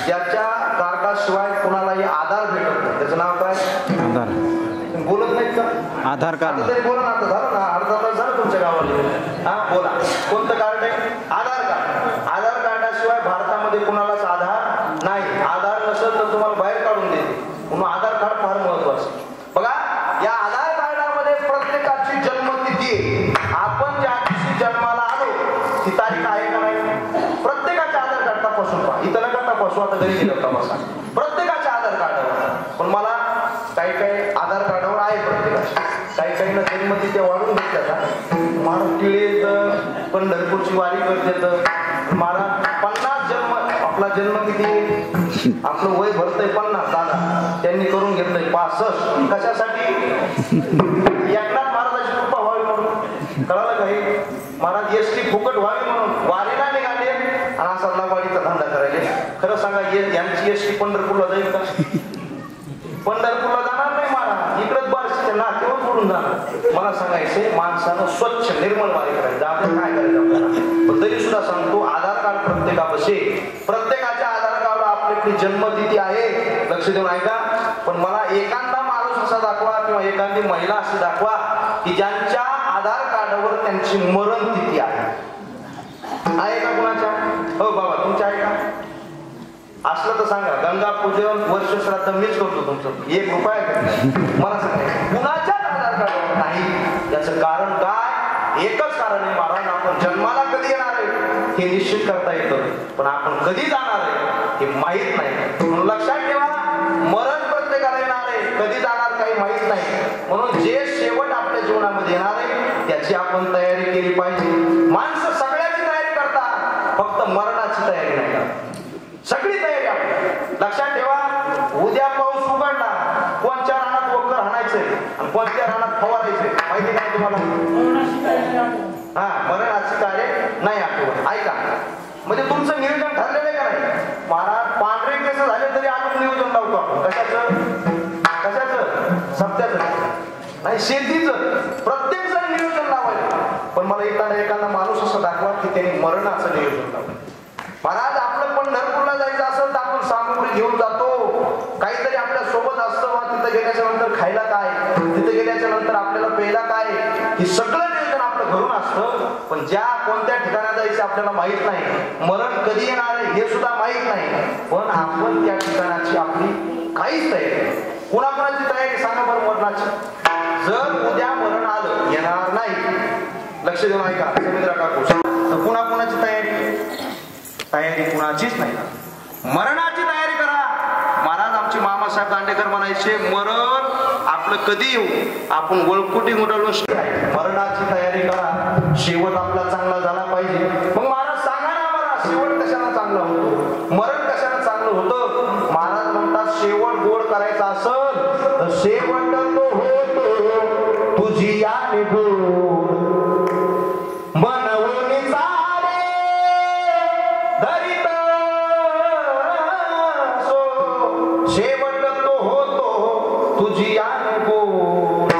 ज्याच्या कार्डाशिवाय कुणालाही आधार भेटत नाही. त्याचं नाव काय? आधार. बोलत नाहीत का? आधार कार्ड. तरी बोला ना, आता झालं ना, अर्धा तास झालं तुमच्या गावाला. बोला कोणतं कार्ड आहे? आधार कार्ड. आधार कार्डाशिवाय भारतामध्ये कुणालाच आधार नाही. आधार नसेल तर तुम्हाला बाहेर काढून देते. म्हणून आधार कार्ड फार महत्वाचं. बघा, या आधार कार्डामध्ये प्रत्येकाची जन्मतिथी आहे. आपण ज्या दिवशी जन्माला आलो ती तारीख आहे का नाही? प्रत्येकाच्या आधार कार्ड तपासून पहा. इथं नका तपासू, आता घरी गेलं तपासा. प्रत्येकाच्या आधार कार्डावर. पण मला काही काही आधार कार्डावर आहे प्रत्येकाच्या. काही काही ना जन्मतिथी वाढून घेतल्या. महाराज टिळे पंढरपूरची वारी करते. महाराज 50 जन्म, आपला जन्म किती? आपलं वय भरतंय 50. दादा त्यांनी करून घेतलंय 65. कशासाठी? एकनाथ महाराजाची कृपा व्हावी म्हणून. कळालं का हे? महाराज एसटी फुकट व्हावी म्हणून वारीला निघाले आणि असा लवाडीचा धंदा करायचे. खरं सांगा, यांची एसटी पंढरपूरला जाईल का? पंढरपूरला जाणार नाही महाराज. इकडंच बारशीच्या नाक्यावर पडून जाणार. मला सांगायचंय माणसानं स्वच्छ निर्मळ वारी करायचं. आपण काय करायचं आपल्याला? पण तरी सुद्धा सांगतो आधार कार्ड प्रत्येकापाशी. प्रत्येकाच्या आधार कार्डला आपली जन्मतिथी आहे. लक्ष देऊन ऐका. पण मला एखादा माणूस असा दाखवा किंवा एखादी महिला अशी दाखवा की ज्यांच्या आधार कार्डावर त्यांची मरण तिथी आहे. आहे का कुणाच्या? हो बाबा, तुमच्या आहे का? असलं तर सांगा. गंगा पूजन वर्ष श्राद्ध मीच करतो तुमचं. 1 रुपया मला सांगा. कुणाच्याच आधार कार्डावर नाही. याचं कारण काय? एकच कारण आहे महाराज, आपण जन्माला कधी येणार आहे हे निश्चित करता येतं, पण आपण कधी जाणार आहे हे माहित नाही. म्हणून लक्षात ठेवा, मरण प्रत्येकाला येणार आहे, कधी जाणार काही माहित नाही. म्हणून जे शेवट आपल्या जीवनामध्ये येणार आहे त्याची आपण तयारी केली पाहिजे. माणसं सगळ्याची तयारी करतात, फक्त मरणाची तयारी नाही करत. सगळी तयारी आपली. लक्षात ठेवा, उद्या पाऊस उघडला, कोणच्या रानात वखर हाणायची मारायचंय आणि कोणत्या रानात फवारायचंय माहिती नाही तुम्हाला? हा, मरणाची तारीख नाही आठवत. ऐका, म्हणजे तुमचं नियोजन ठरलेलं आहे का नाही? महाराज पांढरे केस झाले तरी अजून नियोजन लावतो आपण. कशाचं? सत्याचं नाही, शेतीचं. प्रत्येक जण नियोजन लावायचं. पण मला एखादा माणूस असं दाखवा की त्याने मरणाचं नियोजन लावलं. महाराज आपलं पंढरपूरला जायचं असेल तर आपण सामुग्री घेऊन जातो, काहीतरी आपल्या सोबत असतं. तिथं गेल्याच्या नंतर खायला काय, तिथं गेल्याच्या नंतर आपल्याला प्यायला काय, हे सगळं नियोजन आपलं घरून असतं. पण ज्या कोणत्या ठिकाणी जायचं आपल्याला माहित नाही, मरण कधी येणार आहे हे सुद्धा माहित नाही. पण आपण त्या ठिकाणाची आपली काहीच तयारी. कुणाकुणाची तयारी सांगा बरं मरणाची? जर उद्या मरण आलं, येणार नाही, लक्ष देऊन ऐका समुद्रा काकू, तर कुणाकुणाची तयारी कुणाचीच नाही. मरणाची तयारी करा. महाराज आमचे मामासाहेब दांडेकर म्हणायचे, मरण आपलं कधी येऊ, आपण वळकुटी उडवलं. मरणाची तयारी करा, शेवट आपला चांगला झाला पाहिजे. मग महाराज सांगा ना मला, शेवट कशाला चांगला होतो, मरण कशाला चांगलं होतं? महाराज म्हणतात, शेवट गोड करायचा असेल तर शेवट तो होतो तुझी याने गोड बनवून सारे धरित सो. शेवट तो होतो तुझी याने गोड.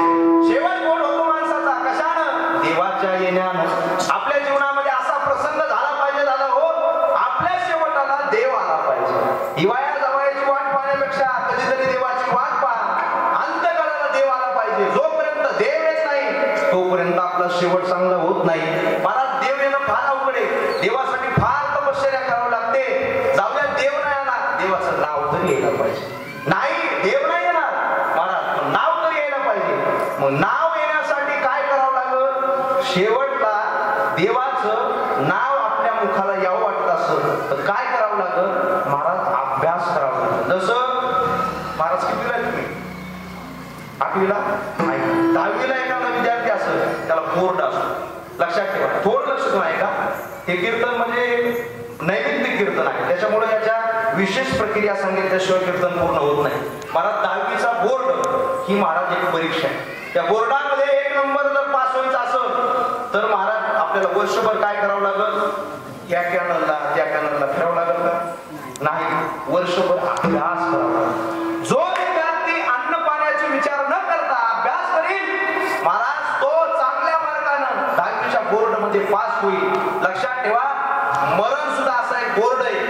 शेवट गोड होतो माणसाचा कशानं? देवाच्या येण्यानं. आपल्या जीवनामध्ये असा प्रसंग झाला पाहिजे, झाला हो, आपल्या शेवटाला देव आला पाहिजे. हिवाळ्या जवळची वाट पाहण्यापेक्षा कधीतरी देवाची वाट पहा. अंतकाळाला देव आला पाहिजे. जोपर्यंत देव येत नाही तोपर्यंत आपला शेवट चांगला होत नाही. मला देव येणं फार अवघड आहे. देवासाठी फार तपश्चर्या करावं लागते. जाऊया, देव नाही येणार, देवाचं नाव तरी यायला पाहिजे. नाही, देव नाही येणार महाराज, पण नाव तरी यायला पाहिजे. मग नाव येण्यासाठी काय करावं लागलं? शेवटला देवाचं नाव आपल्या मुखाला यावं वाटत असत तर काय करावं लागलं? महाराज अभ्यास करावा लागला. जसं महाराज कितीला आहे तुम्ही? 8वीला? 10वीला एखादा विद्यार्थी असेल, त्याला बोर्ड असतो. लक्षात ठेवा, थोडं लक्ष देऊन ऐका. हे कीर्तन म्हणजे नैमित्तिक कीर्तन आहे, त्याच्यामुळे याच्या विशेष प्रक्रिया सांगितल्याशिवाय कीर्तन पूर्ण होत नाही. महाराज 10वीचा बोर्ड ही महाराज एक परीक्षा आहे. त्या बोर्डामध्ये 1 नंबर जर पास व्हायचा असेल तर महाराज आपल्याला वर्षभर काय करावं लागल? या कॅनलला त्या कॅनलला फिरावं लागेल का? नाही, वर्षभर अभ्यास करावा लागेल. जो विद्यार्थी अन्न पाण्याचे विचार न करता अभ्यास करील महाराज, तो चांगल्या मार्गाने 10वीच्या बोर्ड मध्ये पास होईल. लक्षात ठेवा, मरण सुद्धा असा एक बोर्ड आहे.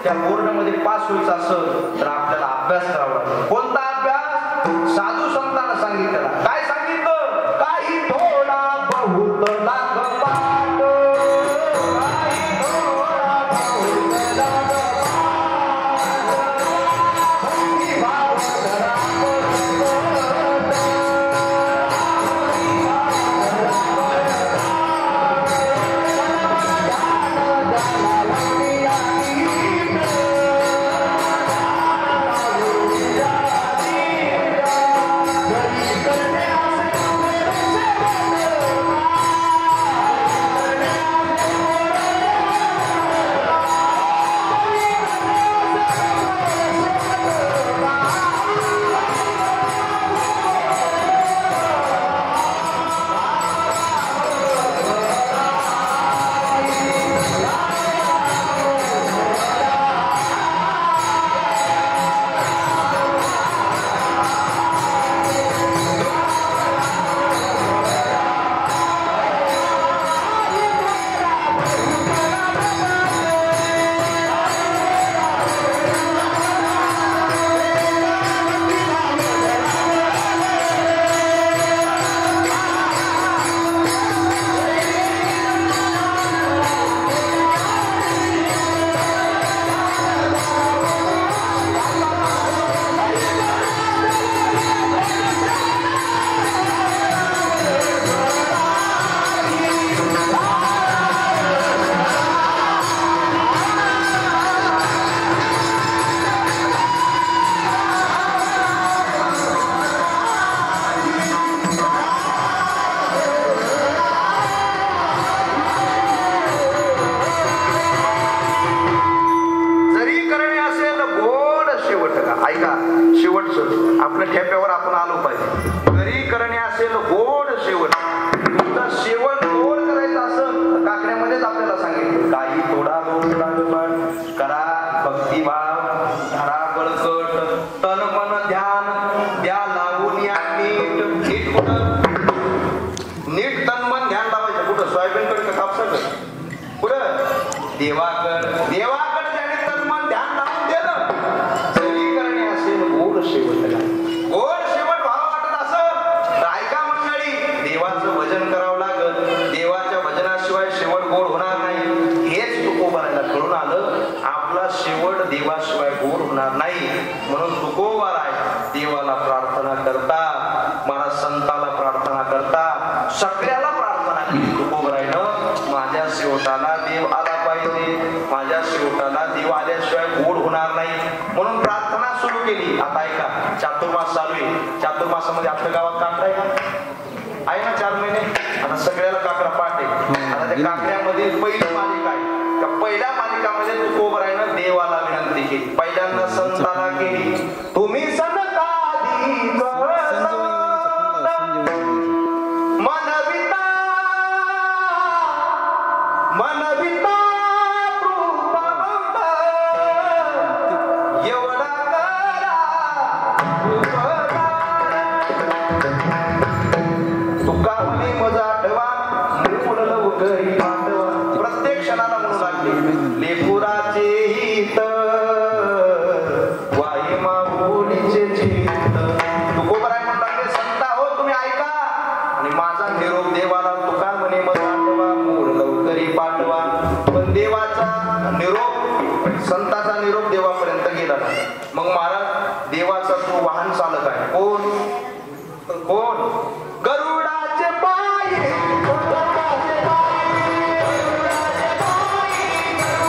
त्या बोर्ड मध्ये पास व्हायचं असेल तर आपल्याला अभ्यास करावा लागेल. कोणता अभ्यास? साधू संतांना सांगितलेला. काय सांगितलं? काही थोडा बहुत लाग पाठ, काही थोडा बहुत लाग ऐका शेवटचं आपल्या ठेप्यावर आपण आलो पाहिजे. घरी करणे असेल गोड शेवट, तुमचा शेवट गोड करायचा असेल तर काकड्यामध्येच आपल्याला सांगितलं काही थोडा करा भक्तिभाव, धरा बळकट, तन मन ध्यान द्या लावून या नीट. नीट कुठं? नीट तन मन ध्यान लावायचं कुठं? सोयाबीनकडे का कापसाकडे? कुठं? देवाकड. देवाकड ज्याने तन मन ध्यान लावून दिलं सगळी करणे असेल गोड शेवट. गोड शेवट व्हावं वाटत असं तर ऐका मंडळी, देवाचं भजन करावं लागल. देवाच्या भजनाशिवाय शेवट गोड होणार नाही. हेच तुकोबाराला कळून आलं, आपला शेवट देवाशिवाय गोड होणार नाही. म्हणून तुकोबाराय देवाला प्रार्थना करता, मला संताला प्रार्थना करता, सगळ्याला प्रार्थना केली तुकोबारायनं. माझ्या शेवटाला देव आला पाहिजे, माझ्या शेवटाला देव आल्याशिवाय गोड होणार नाही म्हणून प्रार्थना सुरू केली. आता ऐका, चातुर्मास चालू आहे. चातुर्मासामध्ये आपल्या गावात काकडा आहे ना 4 महिने. आता सगळ्याला काकडा पाठ आहे. आता त्या काकड्यामध्ये पहिली मालिका आहे. त्या पहिल्या मालिकामध्ये तुकोबारायनं देवाला विनंती केली. पहिल्यांदा संताला केली, तुम्ही सनकादी मनविता मनविता एवढा करा तुका म्हणे मजा आठवा मूळ लवकरी मांडवा. प्रत्येक क्षणाला म्हणू लागले लेपुराचे हित वाई माऊलीचे चित्त. तुकोबाराय म्हणू लागले संता हो तुम्ही ऐका आणि माझा निरोप देवाला तुका म्हणे मजा आठवा मूळ लवकरी पाठवा. पण देवाचा निरोप, संताचा निरोप देवापर्यंत गेला नाही. मग महाराज देवाचा तो वाहन चालक आहे. कोण? कोण? गरुडाचे पाय, गरुडाचे पाय, गरुडाचे पाय, गरुडाचे पाय, गरुडाचे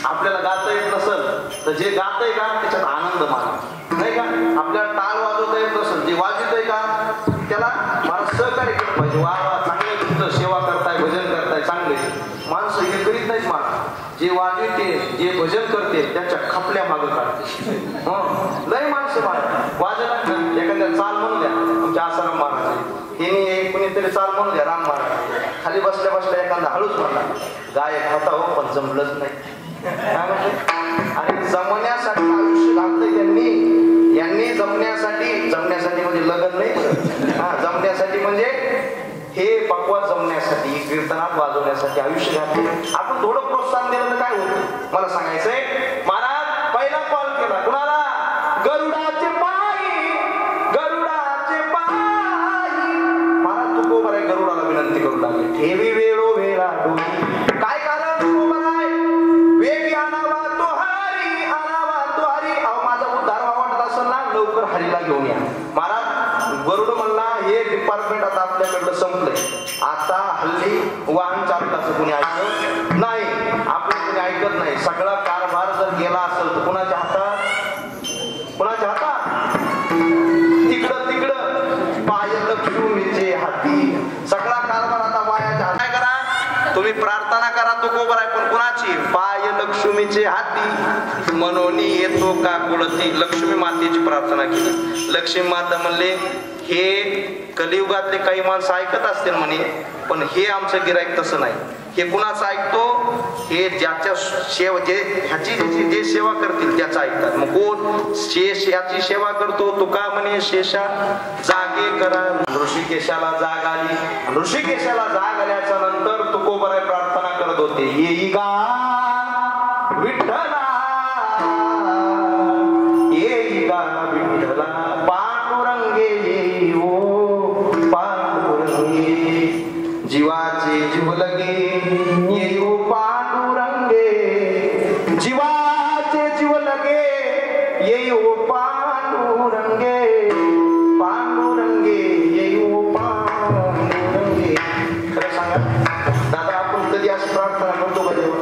आपल्याला गाता येत नसेल तर जे गातय का त्याच्यात आनंद माना, नाही का? आपल्याला टाळ वाजवता येत नसेल, जे वाजवतय का त्याला मला सहकार्य केलं पाहिजे. वा चांगले तुमचं सेवा करताय, भजन करताय, चांगले माणसं हे करीत नाहीत. मान जे वाजवते, जे भजन करते त्याच्या खपल्या मागं काढते. लय माणसं वाजला एखाद्या चाल म्हणू द्या, आमच्या आसाराम महाराज हे कुणीतरी चाल म्हणू द्या, राम महाराज खाली बसल्या बसल्या एखादा हळूच म्हणला गायक होता हो पण जमलंच नाही. आणि जमण्यासाठी आयुष्य घातलंय यांनी जमण्यासाठी म्हणजे लग्न नाही, जमण्यासाठी म्हणजे हे पक्वात जमण्यासाठी, कीर्तनात वाजवण्यासाठी आयुष्य घातले. आपण थोडं प्रोत्साहन दिलं तर काय होतं मला सांगायचंय. महाराज पहिला कॉल केला कुणाला? गरुडाचे पायी, गरुडाचे पायी. महाराज तुकोबाराय गरुडाला विनंती करू लागले, ठेवी वेळो वेळा डोली. काय कारण तुकोबाराय? वेग आणावा तो हरी, आणावा तो हरी. अहो माझा उद्धार वाटत असेल ना लवकर हरीला घेऊन या. महाराज गरुड म्हणला हे डिपार्टमेंट आता आपल्याकडलं संपलंय. आता हल्ली वाहन चालकाचं कुणी ऐकत नाही, आपलं कुणी ऐकत नाही. सगळा कारभार जर गेला असेल तर कुणाच्या हातात? कुणाच्या हातात? तिकडं पाय लक्ष्मीचे हाती. सगळा कारभार आता वायाच्या हाती. काय करा तुम्ही? प्रार्थना करा तुकोबाराय, पण कुणाची? पाय लक्ष्मीचे हाती म्हणून येतो का कुळती. लक्ष्मी मातेची प्रार्थना केली. लक्ष्मी माता म्हणले हे कलियुगातले काही माणसं ऐकत असतील म्हणे, पण हे आमचं गिराईक तसं नाही. हे कुणाचं ऐकतो? हे ज्याच्या ह्याची जे सेवा करतील त्याचं ऐकतात. मग कोण? शेष याची सेवा करतो. तुका म्हणे शेषा जागे करा. ऋषिकेशाला जाग आली. ऋषिकेशाला जाग आल्याच्या नंतर तुकोबाराय प्रार्थना करत होते, येई गा विठ्ठला येई गा विठ्ठला पांडुरंगे येई ओ पांडुरंगे जीवाचे जीव लगे येई ओ पांडुरंगे जीवाचे जीव लगे येई ओ पांडुरंगे पांडुरंगे येई ओ पांडुरंगे. खरं सांगा दादा, आपण कधी असं प्रार्थना करतो का देवा?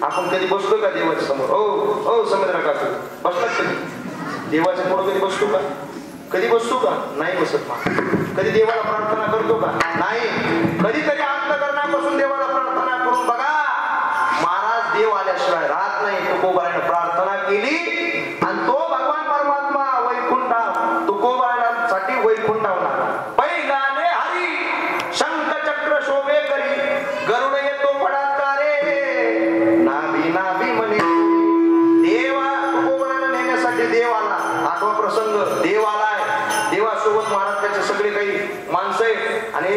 आपण कधी बसतो का देवाच्या समोर? हो समुद्र काका बसलात कधी? देवाच्या पुढे कधी बसतो का? कधी बसतो का? नाही बसत. मग कधी देवाला प्रार्थना करतो का? नाही. कधीतरी अंतःकरणापासून देवाला प्रार्थना करून बघा. महाराज देव आल्याशिवाय राहत नाही. तुकोबाराने प्रार्थना केली आणि तो भगवान परमात्मा वैकुंठा तुकोबारासाठी वैकुंठावला. पहिलाने हरी शंख चक्र शोभे करी गरुड येतो पडात्कारे नाभी नाभी म्हणे. देवा तुकोबाराने नेण्यासाठी देव आला. आठवा प्रसंग देव आलाय. देवासोबत महाराज त्याचे सगळे काही माणसं आहेत आणि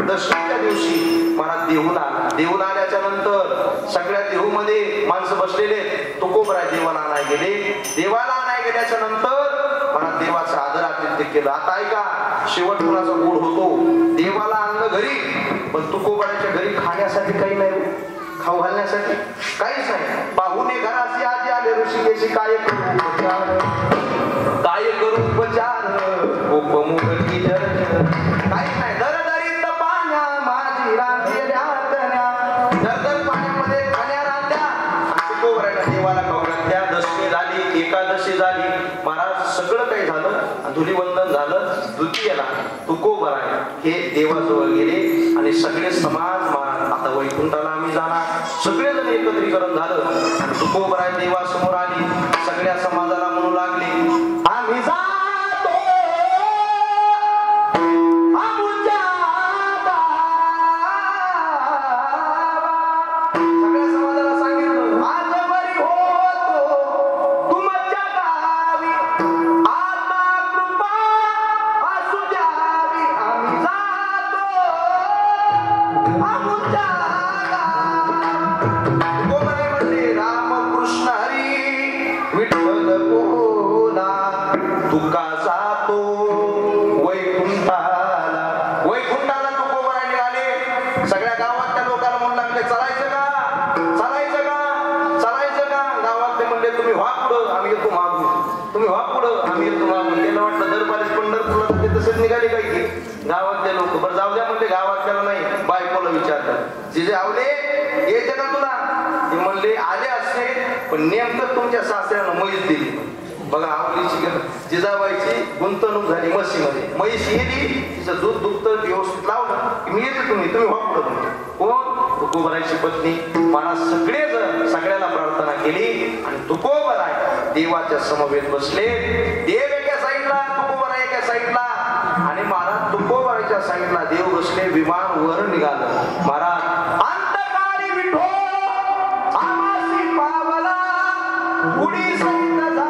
दशमीच्या दिवशी महाराज देऊन आला. देऊन आल्याच्या नंतर सगळ्या देहूमध्ये माणसं बसलेले. तुकोबराय देवाला आणाय गेले. देवाला आणाय गेल्याच्या नंतर महाराज देवाचा आदर आतिथ्य केलं. आता ऐका, शेवट कुणाचा गोड होतो. देवाला आणलं घरी, पण तुकोबराच्या घरी खाण्यासाठी काही नाही, खाऊ घालण्यासाठी काहीच नाही. पाहुणे घराशी आधी आले ऋषिकेशी काय करू काय करू उपचार उपमुखी जर काहीच नाही. दरदरीत पाण्या माझी रांधेल्या दरदर पाण्यामध्ये खाण्या रांध्या तुकोबरायला देवाला खाऊ घातल्या. दशमी झाली, एकादशी झाली, महाराज सगळं काही झालं, धुलीवंदन झालं. द्वितीयला तुकोबराय हे देवाजवळ गेले आणि सगळे समाज महाराज आता वैकुंठाला आम्ही जाणार. सगळेजण एकत्रीकरण झालं आणि तुकोबराय देवासमोर आली. सगळ्या समाजाला म्हणू लागली आम्ही जातो आमुच्या सगळ्या समाजाला सांगितलं आज बरी होतो तुमच्या गावी आता कृपा असू द्यावी. आम्ही जातो आमुच्या तुकोबराय म्हणले रामकृष्ण हरी विठ्ठल बोला तुका जातो वैकुंठाला. वैकुंठाला तुकोबराय निघाले. सगळ्या गावातल्या लोकांना म्हणू लागले चालायचं का चालायचं का चालायचं का. गावातले म्हणले तुम्ही व्हा पुढं आम्ही येतो मागून, तुम्ही व्हा पुढं आम्ही येतो मागून. त्यांना वाटलं दरबारीच पंढरपूरला ते तसेच निघाले काय की. गावातले लोक बरं जाऊ द्या म्हणले. गावातल्याला नाही, बायकोला विचारतात जिजे आवले येते का तुला? ते म्हणले आले असते, पण नेमकं तुमच्या सासऱ्यानं म्हैस दिली. बघा आवलीची जिजाबाईची गुंतवणूक झाली म्हशीमध्ये. म्हैस येली, तिचं दूध दुभतं व्यवस्थित लावलं की मी येते, तुम्ही वापरत. कोण? तुकोबरायची पत्नी. महाराज सगळेजण सगळ्याला प्रार्थना केली आणि तुकोबराय देवाच्या समवेत बसले. देव एका साईडला, तुकोबराय एका साईडला आणि महाराज तुकोबरायच्या साईडला देव बसले. विमान वर निघालं. महाराज अंतकाळी विठो आमासी पावला उडी सहित झाला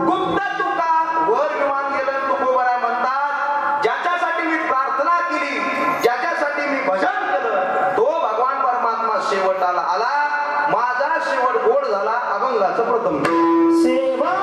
गुप्त तुका. वर विमान गेलं. तुकोबराय म्हणतात ज्याच्यासाठी मी प्रार्थना केली, ज्याच्यासाठी मी भजन केलं, तो भगवान परमात्मा शेवटाला आला. माझा शेवट गोड झाला. अभंगाचं प्रथम सेवा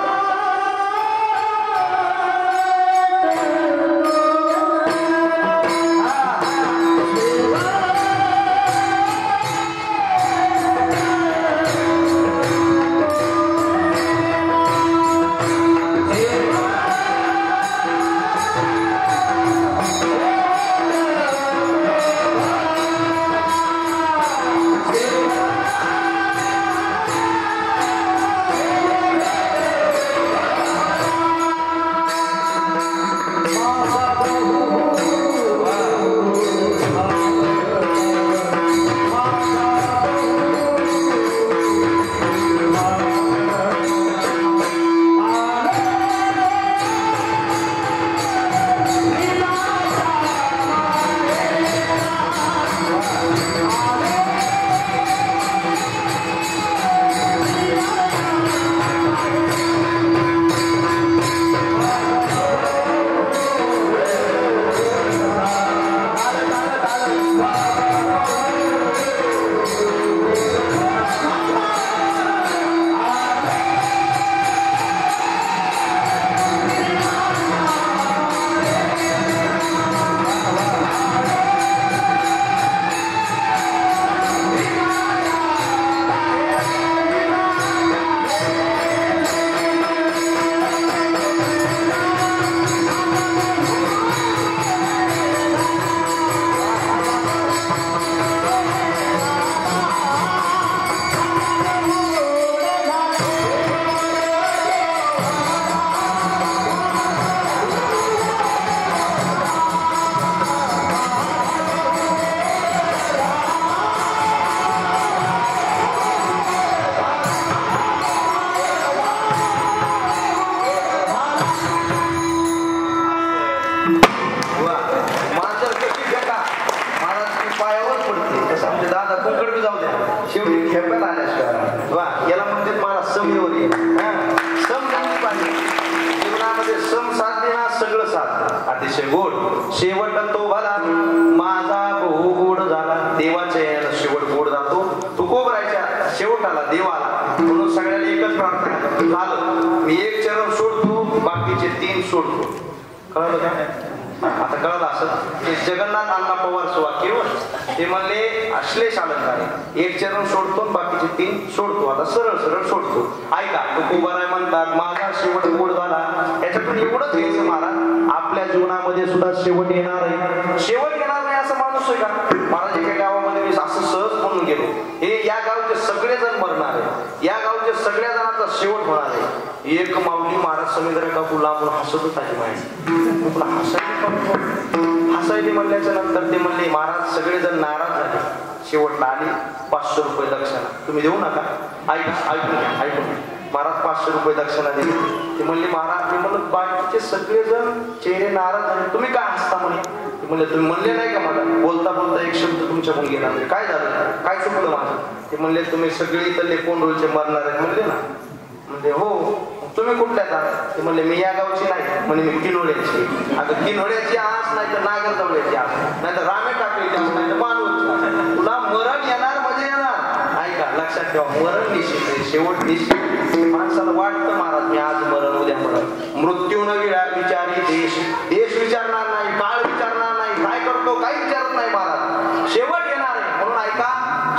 देव आला. म्हणून सगळ्याला एकच प्रार्थना करतो, झालं मी एक चरण सोडतो, बाकीचे 3 सोडतो. कळलं का? आता कळलं असं ते जगन्नाथ अण्णा पवारचं वाक्य ते म्हणले अश्लेष अलंकार आहे, एक चरण सोडतो बाकीचे 3 सोडतो. आता सरळ सरळ सोडतो. ऐका तुकोबाराय म्हणतात माझा शेवट गोड झाला. याच्यातून एवढंच घ्यायचं महाराज, आपल्या जीवनामध्ये सुद्धा शेवट येणार आहे. शेवट येणार नाही असं माणूस आहे का? महाराज एका गावामध्ये मी असं सहज म्हणून गेलो, हे या गावचे सगळेजण मरणार आहे, या गावचे सगळ्या जणांचा शेवट होणार आहे. एक माऊली महाराज समुद्र काकू लांबून हसतच आहे माहिती, तुला हसायला म्हणल्याच्या नंतर ते म्हणले महाराज सगळेजण नाराज झाले, शेवटला आली 500 रुपये दक्षिणा, तुम्ही देऊ नका. ऐकून महाराज 500 रुपये दक्षिणा दिली. ते म्हणले महाराज, मी म्हणलं बाकीचे सगळेजण चेहरे नाराज झाले, तुम्ही काय हसता म्हणे. ते म्हणले तुम्ही म्हणले नाही का मला, बोलता बोलता एक शब्द तुमच्याकडून गेला, काय झालं, काय चुकलं माझं. ते म्हणले तुम्ही सगळे इथले कोंडोलचे मरणार आहेत म्हणले ना. म्हणजे हो, तुम्ही कुठल्या? ते म्हणले मी या गावची नाही, म्हणजे मी किनोळ्याची. आता किनोळ्याची आस नाही तर नागरजवळ्याची आस, नाही तर रामे टाकळीची आस, नाही तर मानवची. तुला मरण येणार म्हणजे येणार. ऐका लक्षात ठेवा, मरण निश्चित आहे, शेवट निश्चित. माणसाला वाटतं महाराज मी आज मरण उद्या मरण, मृत्यू न विचारी देश विचारणार नाही, काळ विचारणार नाही, काय करतो काही विचारत नाही महाराज. शेवट येणार आहे. म्हणून ऐका,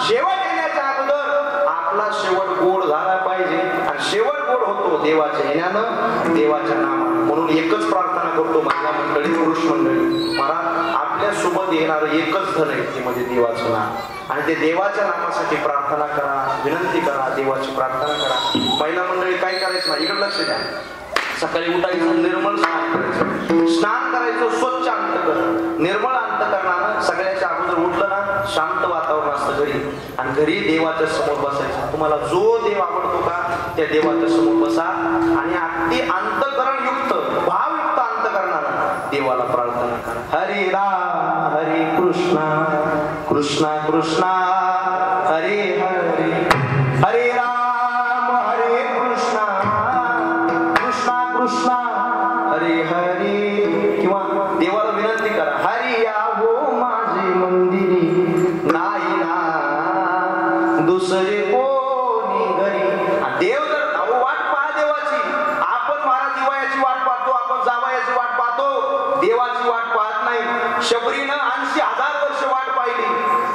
शेवट येण्याच्या अगोदर आपला शेवट गोड झाला पाहिजे. आणि शेवट गोड होतो देवाच्या येण्यानं, देवाच्या नामानं. म्हणून एकच प्रार्थना करतो महिला मंडळी, पुरुष मंडळी, महाराज आपल्या सोबत येणार एकच धन आहे ते म्हणजे देवाचं नाम. आणि ते देवाच्या नामासाठी प्रार्थना करा, विनंती करा, देवाची प्रार्थना करा. महिला मंडळी काय करायचं नाही, इकडे लक्ष द्या. सकाळी उठायचं, निर्मळ स्नान करायचं, स्नान करायचं स्वच्छ अंतकरण, निर्मळ अंतकरणानं सगळ्याच्या अगोदर उठलं ना, शांत वातावरण असतं घरी, आणि घरी देवाच्या समोर बसायचं. तुम्हाला जो देव आवडतो का त्या देवाच्या समोर बसा आणि अगदी अंतकरण युक्त, भावयुक्त अंतकरणानं देवाला प्रार्थना करा. हरे राम हरे कृष्णा कृष्णा कृष्णा हरे हरे, हरे राम हरे कृष्णा कृष्णा कृष्णा हरे हरे. किंवा देवाला विनंती करा, हरी या हो माझे मंदिरी, नाही ना दुसरे कोणी घरी. देव जर वाट पहा देवाची, आपण महाराज दिवाळीची वाट पाहतो, आपण जावयाची वाट पाहतो, देवाची वाट पाहत नाही. शबरीनं 80,000 वर्ष वाट पाहिली,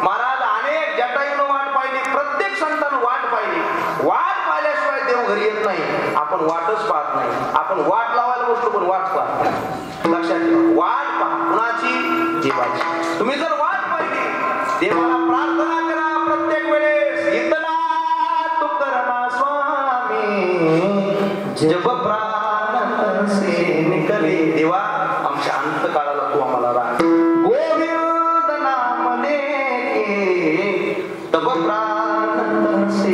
महाराज अनेक जटायूनं वाट पाहिली, प्रत्येक संतानं वाट पाहिली. वाट पाहिल्याशिवाय देव घरी येत नाही. आपण वाटच पाहत नाही, आपण वाट लावायला बसतो पण वाट पाहत नाही. लक्षात ठेवा, वाट पहा कुणाची, देवाची. तुम्ही जर वाट पाहिली, देवाला प्रार्थना करा प्रत्येक वेळेस. इतना तू करना स्वामी, जब प्राण से निकले. देवा आमच्या अंतकाळाला तू आम्हाला राख, गोविंद नाम लेके तब प्राण से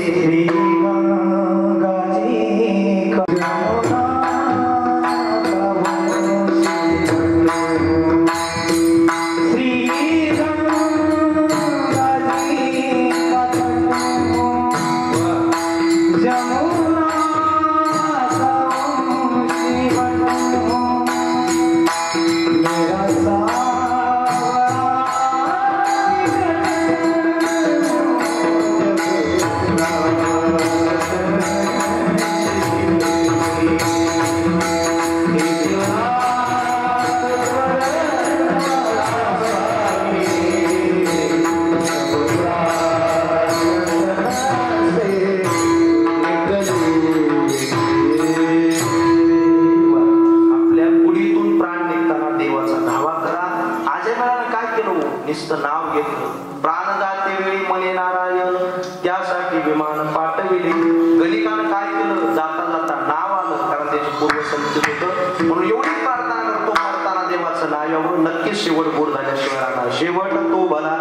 नुसतं नाव घेतलं. प्राण जाते वेळी मने नारायण, त्यासाठी विमान पाठविले. गणिकानं काय केलं, जाता जाता नाव आलं, कारण त्याची पूर्व संचित होतं. म्हणून एवढी प्रार्थना करतो, मरताना देवाचं नाव यावं, नक्कीच शेवट गोड झाल्याशिवाय राहणार. शेवट तो भला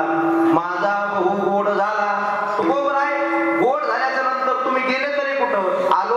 माझा बहु गोड झाला. तो गोड आहे, गोड झाल्याच्या नंतर तुम्ही गेले तरी कुठं, आलो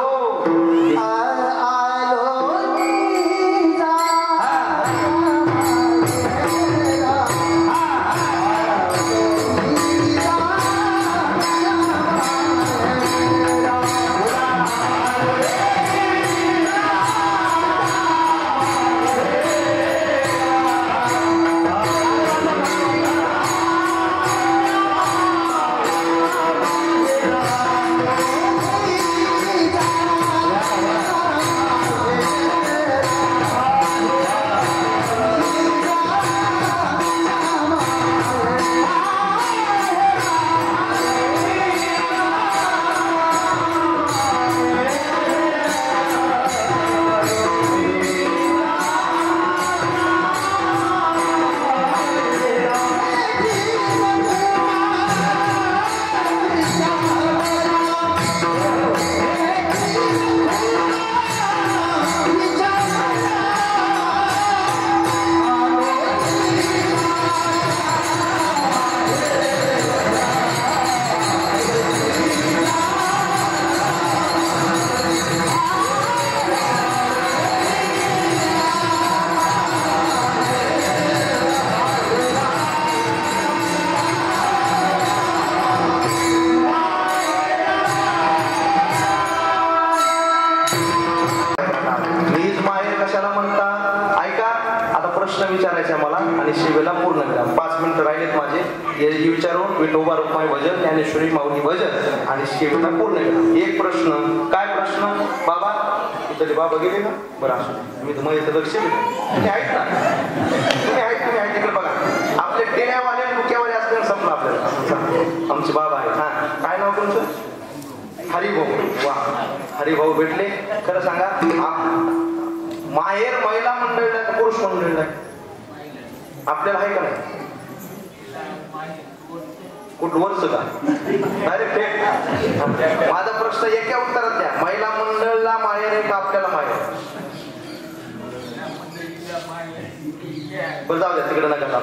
आणि शिवेला पूर्ण विराम. 5 मिनिटं राहिलेत माझे. हे विचारून विठोबा रुक्माई भजन, ज्ञानेश्वरी माऊली भजन आणि शिवेला पूर्ण विराम. एक प्रश्न. काय प्रश्न बाबा? इथले बाबा गेले ना? बरं असू दे, मी तुम्हाला इथं लक्ष दिलं. तुम्ही आहेत ना? तुम्ही आहेत तिकडे बघा. आपले टेण्यावाले मुख्यावाले असल्यानं संपलं आपल्याला. आमचे बाबा आहेत. हा, काय नाव तुमचं? हरिभाऊ. वा, हरिभाऊ भेटले. खरं सांगा, माहेर महिला मंडळला का पुरुष मंडळला? आपल्याला आहे का नाही? कुठं वर्ष का? डायरेक्ट माझा प्रश्न एका उत्तरात द्या. महिला मंडळला माहेर आहे का आपल्याला माहेर? बरं जाऊ द्या, तिकडे नका जाता.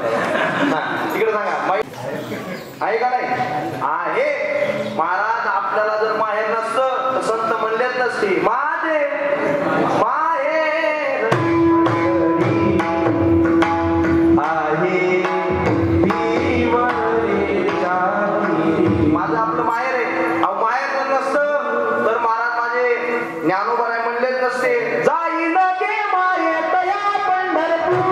तिकडे सांगा आहे का नाही? आहे. महाराज आपल्याला जर माहेर नसतं तर संत म्हणलेच नसते माझे माहेर आहे. माझं आपलं माहेर आहे. अहो माहेर जर नसतं तर महाराज माझे ज्ञानोबा राय म्हणलेच नसते जाईन गे माहेर तया पंढरपूर.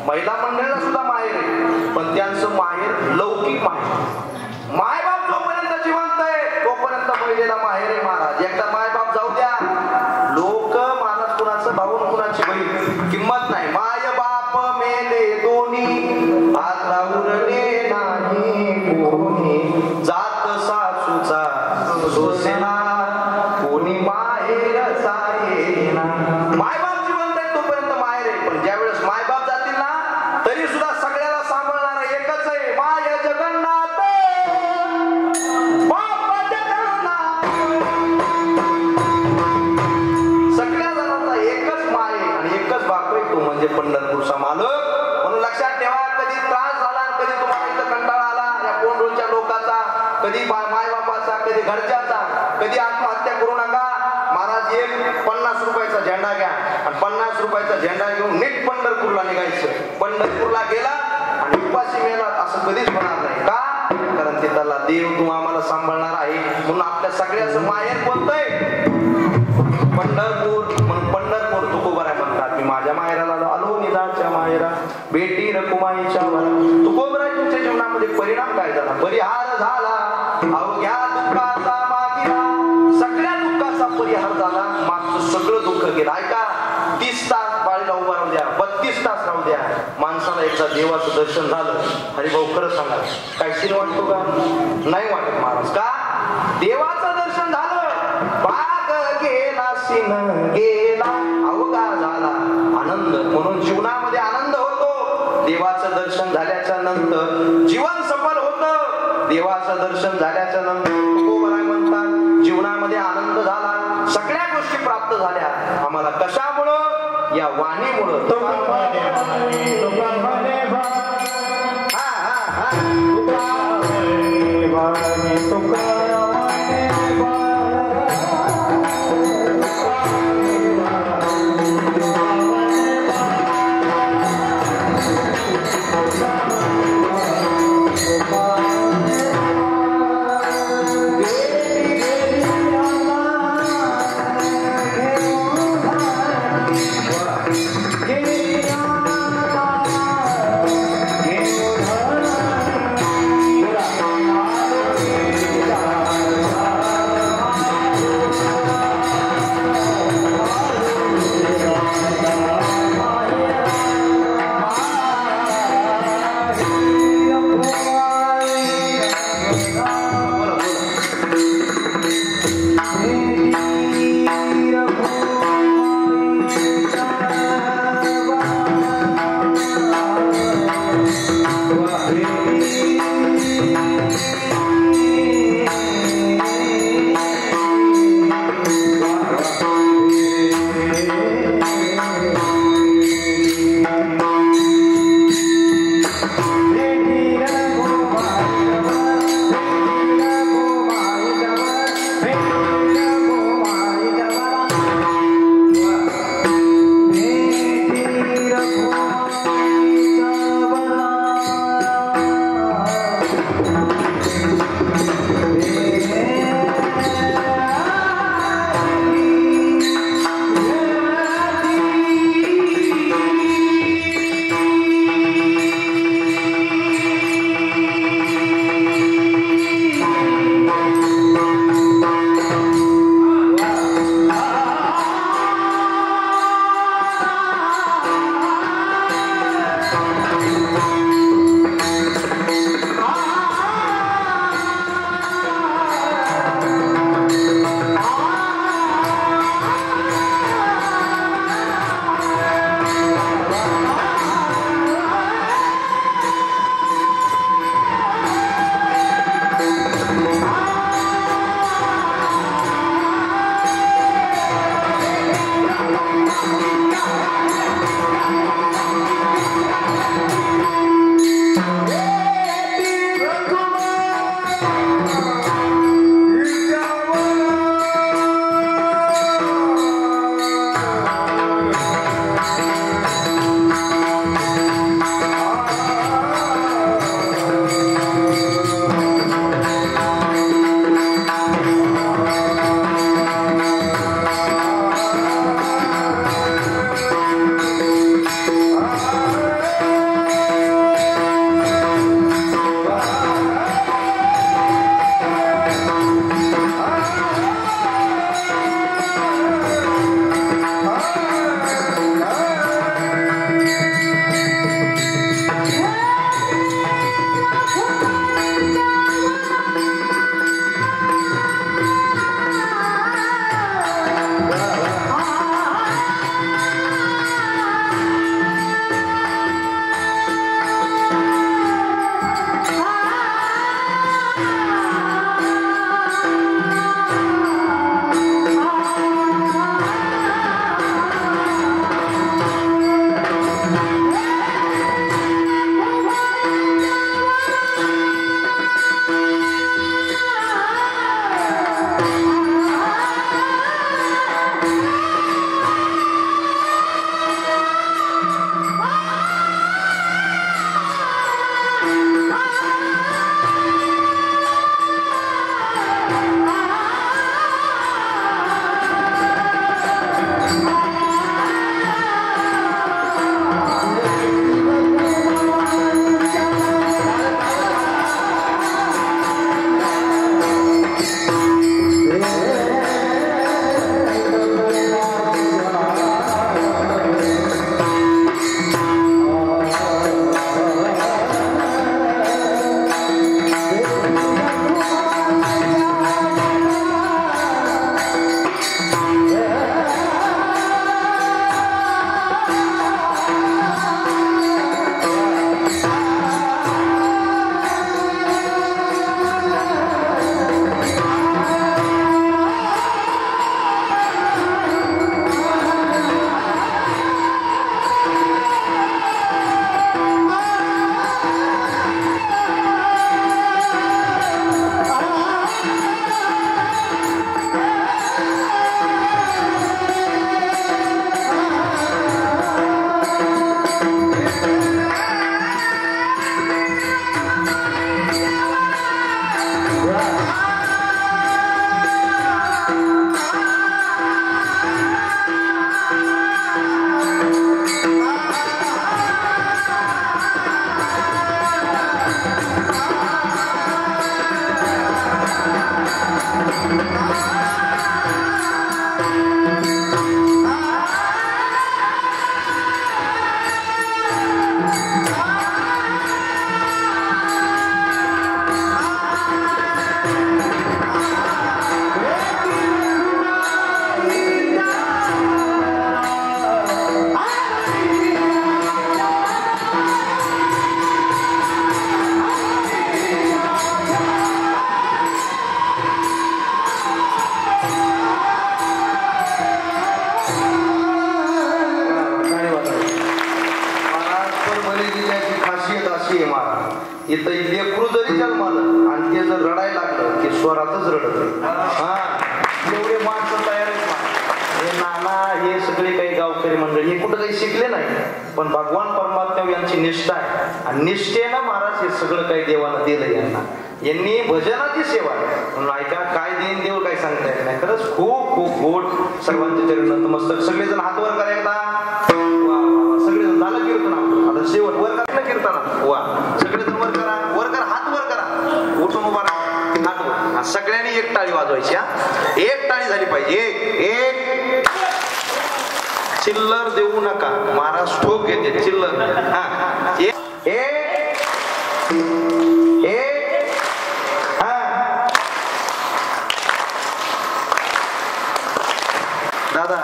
महिला मंडळाला सुद्धा माहेर आहे, पण त्यांचं माहेर लौकिक माहेर. मायबाप जोपर्यंत जिवंत आहे तोपर्यंत महिलेला माहेर आहे महाराज. एकदा मायबाप जाऊ द्या, लोक महाराज कुणाचं भाऊन कुणाची बहीण किंमत नाही. माय बाप मेले दोन्ही आता उरले नाही कोणी. जात सासूचा सोसेना कोणी माहेर सारेना. मायबाप जिवंत आहे तोपर्यंत माहेर आहे, पण ज्यावेळेस मायबाप जातील ना तरी सुद्धा सगळ्याला सांभाळणारा एकच आहे माय जगन्नाथ. बाप जगन्नाथ. सगळ्या जणांचा एकच माय आणि एकच बाप आहे, तो म्हणजे पंढरपूरचा मालक. म्हणून लक्षात ठेवा, कधी त्रास झाला, कधी तुम्हाला इथं कंटाळा आला या कोंडूरच्या लोकांचा, कधी माय बापाचा, कधी घरच्याचा, कधी आत्महत्या करू नका. महाराज एक 50 रुपयाचा झेंडा घ्या आणि 50 रुपयाचा झेंडा घेऊन नीट पंढरपूरला निघायचं. पंढरपूरला गेला आणि उपाशी मेला असं कधीच होणार नाही. का? कारण तिथला देव तुम्हा आम्हाला सांभाळणार आहे. म्हणून आपल्या सगळ्याचं माहेर कोणतंय? पंढरपूर. म्हणून पंढरपूर तुकोबराय म्हणतात. मी माझ्या माहेराला आलो निदाच्या माहेरा बेटी रकुमाईच्या वरा. तुकोबराय तुमच्या जीवनामध्ये परिणाम काय झाला? परिहार झाला अवघ्या दुःखाचा मागिरा. सगळ्या दुःखाचा परिहार झाला, मागचं सगळं दुःख गेलं. ऐका, 30 तास बाळीला उभा राहू द्या, 32 तास राहू द्या, माणसाला एकदा देवाचं दर्शन झालं. हरिभाऊ खरं सांगा, काय सीन वाटतो का? नाही वाटत महाराज. का? देवाचं दर्शन झालं, बाग गेला सीन गेला, अवघा झाला आनंद. म्हणून जीवनामध्ये आनंद होतो देवाचं दर्शन झाल्याच्या नंतर. जीवन सफल होतं देवाचं दर्शन झाल्याच्या नंतर. तुकोबराय म्हणतात जीवनामध्ये आनंद झाला, सगळ्या गोष्टी प्राप्त झाल्या. आम्हाला कशामुळं? या वाणीमुळं. रडायला लागलं की स्वरातच रडत हा एवढे माणसं तयार आहेत. हे नाना हे सगळे काही गावकरी मंडळी हे कुठं काही शिकले नाही, पण भगवान परमात्मा यांची निष्ठा आहे आणि निष्ठेनं महाराज हे सगळं काही देवानं दिलं यांना. यांनी भजनाची सेवा म्हणून ऐका काय देईन देव काय सांगता येत नाही. खरंच खूप खूप गोड सर्वांचे चरण नतमस्तक. सगळेजण हात वर करा एकदा. सगळेजण झालं कीर्तन आता शेवट वर करा ना कीर्तन. वा सगळेजण वर करा हात वर करा उठून उभा राहा हात वर. सगळ्यांनी एक टाळी वाजवायची हा. एक टाळी झाली पाहिजे. एक चिल्लर देऊ नका महाराज ठोक येते चिल्लर. हा एक दादा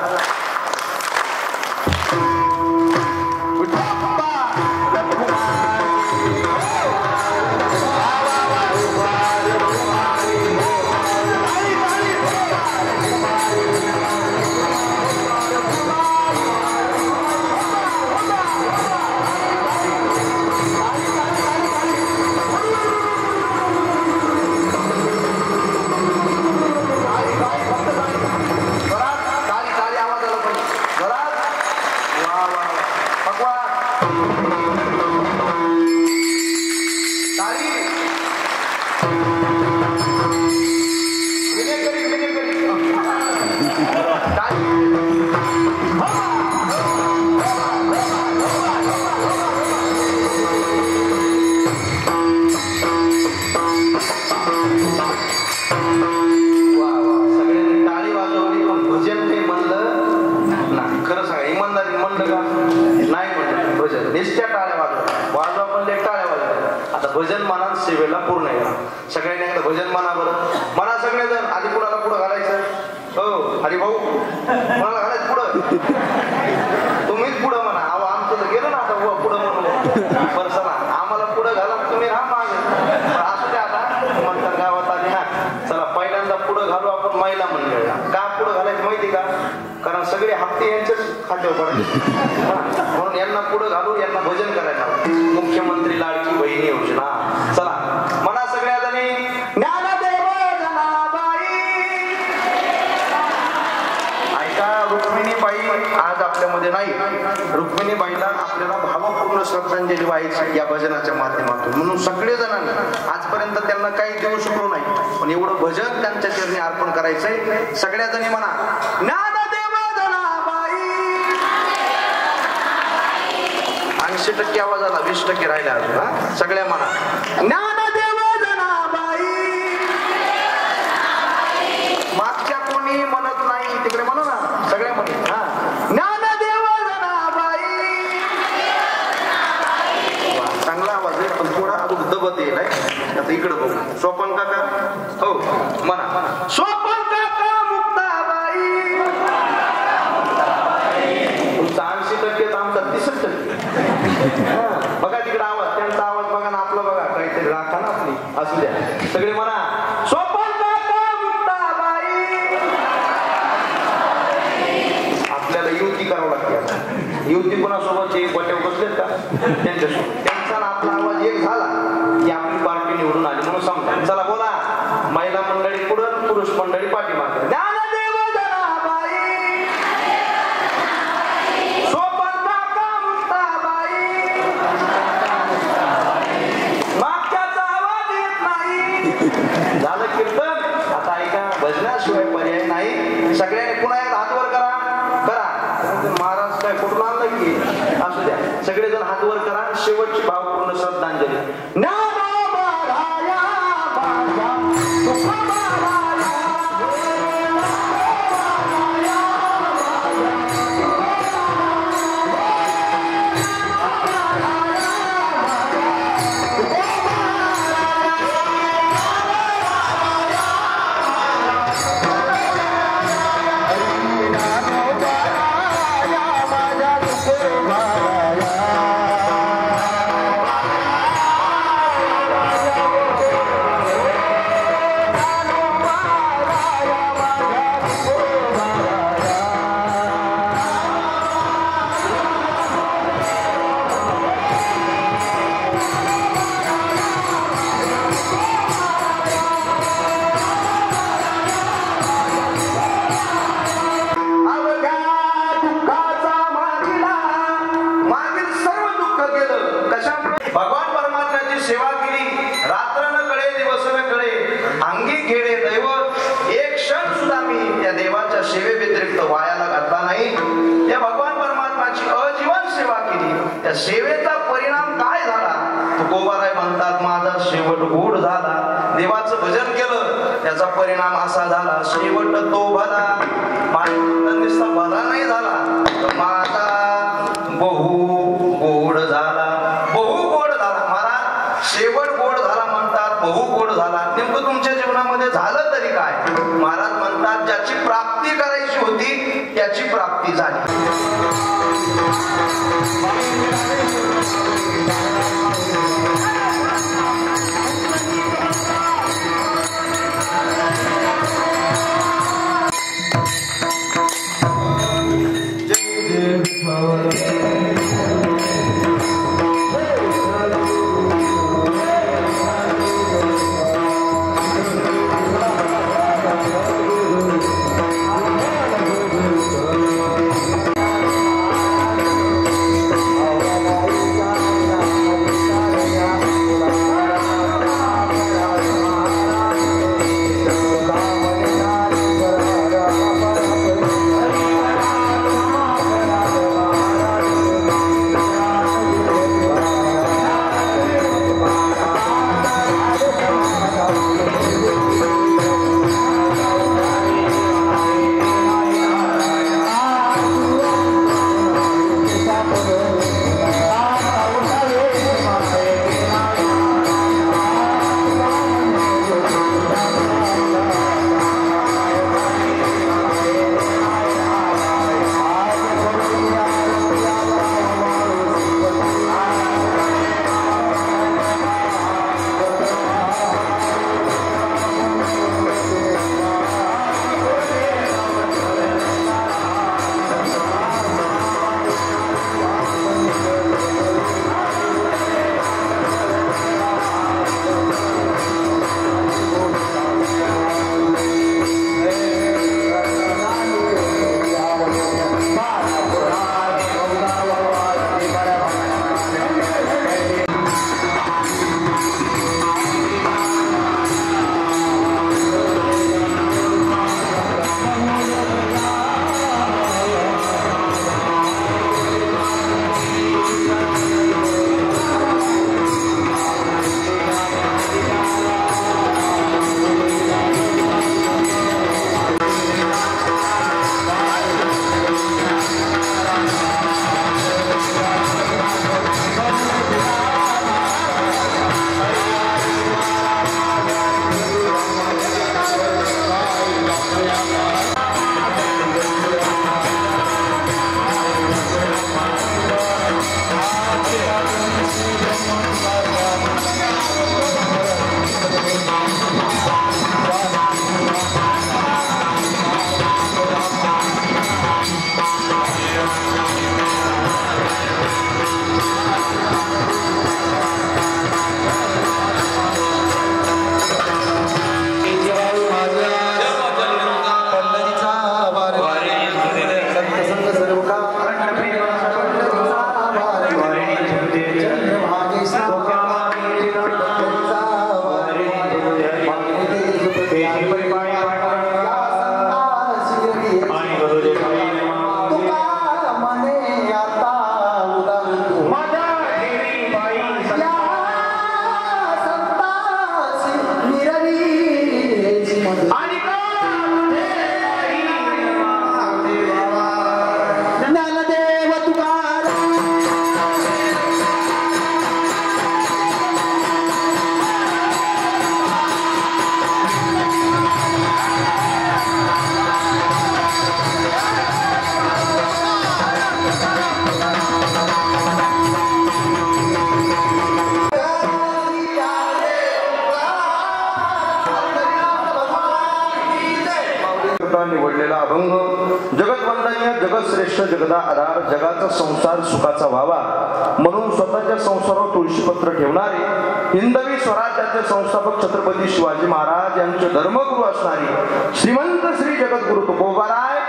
भजन म्हणा सेवेला पूर्ण आहे. सगळ्यांनी एकदा भजन म्हणा बरं. म्हणा सगळेजण. आधी कुणाला पुढं घालायचं? हो हरी भाऊ कुणाला घालायचं पुढं? तुम्हीच पुढं म्हणा. अहो आमचं तर गेलं ना आता पुढं म्हणून बरं चला आम्हाला पुढं घाला तुम्ही राहा मागे. असू द्या आता म्हणतात गावात आली ना. चला पहिल्यांदा पुढं घालू आपण महिला मंडळीला. का पुढं घालायचं माहिती का? कारण सगळे हप्ते यांच्याच खात्यावर पडायचे म्हणून यांना पुढं घालून यांना भजन करायला. मुख्यमंत्री लाडकी बहिणी योजना. चला म्हणा सगळ्या जणी ज्ञानदेव जनाबाई. ऐका रुक्मिणीबाई आज आपल्यामध्ये नाही. रुक्मिणीबाईला आपल्याला भावपूर्ण श्रद्धांजली व्हायची या भजनाच्या माध्यमातून. म्हणून सगळे जणांनी आजपर्यंत त्यांना काही देऊ शकलो नाही, पण एवढं भजन त्यांच्या चरणी अर्पण करायचंय. सगळ्या जणी म्हणा ज्ञानदेव जनाबाई. 80% आवाज आला 20% राहिला अजून. सगळ्या म्हणा ज्ञानदेव जनाबाई. मागच्या कोणी म्हणत नाही तिकडे म्हणा ना सगळ्या म्हणे. हा ज्ञानदेव जनाबाई. चांगला आवाज आहे पण थोडा अजून दबत येईल. आता इकडे बघू सोपन काका. हो म्हणा सोपन काका मुक्ताबाई. तुमचा 80% आमचा 30%. बघा तिकडे आवाज त्यांचा आवाज बघा ना आपला बघा काहीतरी राखा ना आपली. असू द्या सगळे म्हणा सोपन काका मुक्ताबाई. आपल्याला युती करावं लागते. युती कोणासोबत गोट्यावर बसलेत का त्यांच्यासोबत. त्यांचा आपला आवाज एक झाला की आपली पार्टी निवडून आली म्हणून समजा. चला बोला महिला मंडळी पुढं पुरुष मंडळी पाठीमागे. ज्ञानदेव जनाबाई. सोपन काका मुक्ताबाई. मागच्याचा आवाज येत नाही. झालं कीर्तन. आता ऐका भजनाशिवाय पर्याय नाही. सगळ्यांनी पुन्हा एकदा हात वर करा. महाराज काय कुठून आणलं की असू द्या. सगळेजण हात वर करा. शेवटची भावपूर्ण श्रद्धांजली. त्याचा परिणाम असा झाला शेवट तो भला नुसता भला नाही झाला तर माझा बहु गोड झाला महाराज शेवट गोड झाला म्हणतात बहु गोड झाला नेमकं तुमच्या जीवनामध्ये झालं तरी काय महाराज म्हणतात ज्याची प्राप्ती करायची होती त्याची प्राप्ती झाली निवडलेला अभंग जगतवंदनीय जगतश्रेष्ठ जगदा आधार जगाचा संसार सुखाचा व्हावा म्हणून स्वतःच्या संसारावर तुळशीपत्र ठेवणारे हिंदवी स्वराज्याचे संस्थापक छत्रपती शिवाजी महाराज यांचे धर्मगुरू असणारे श्रीमंत श्री जगद्गुरु तुकोबाराय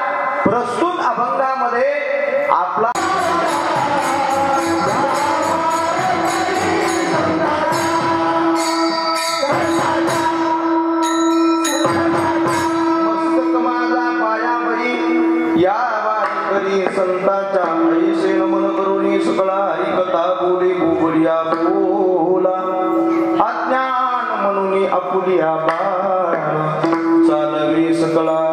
प्रस्तुत अभंगामध्ये आपला संतांच्या ऐसे नमन करुणी सकळा हरिकथा बोली बोबडिया बोला अज्ञान म्हणून आपुलिया बाळ कळा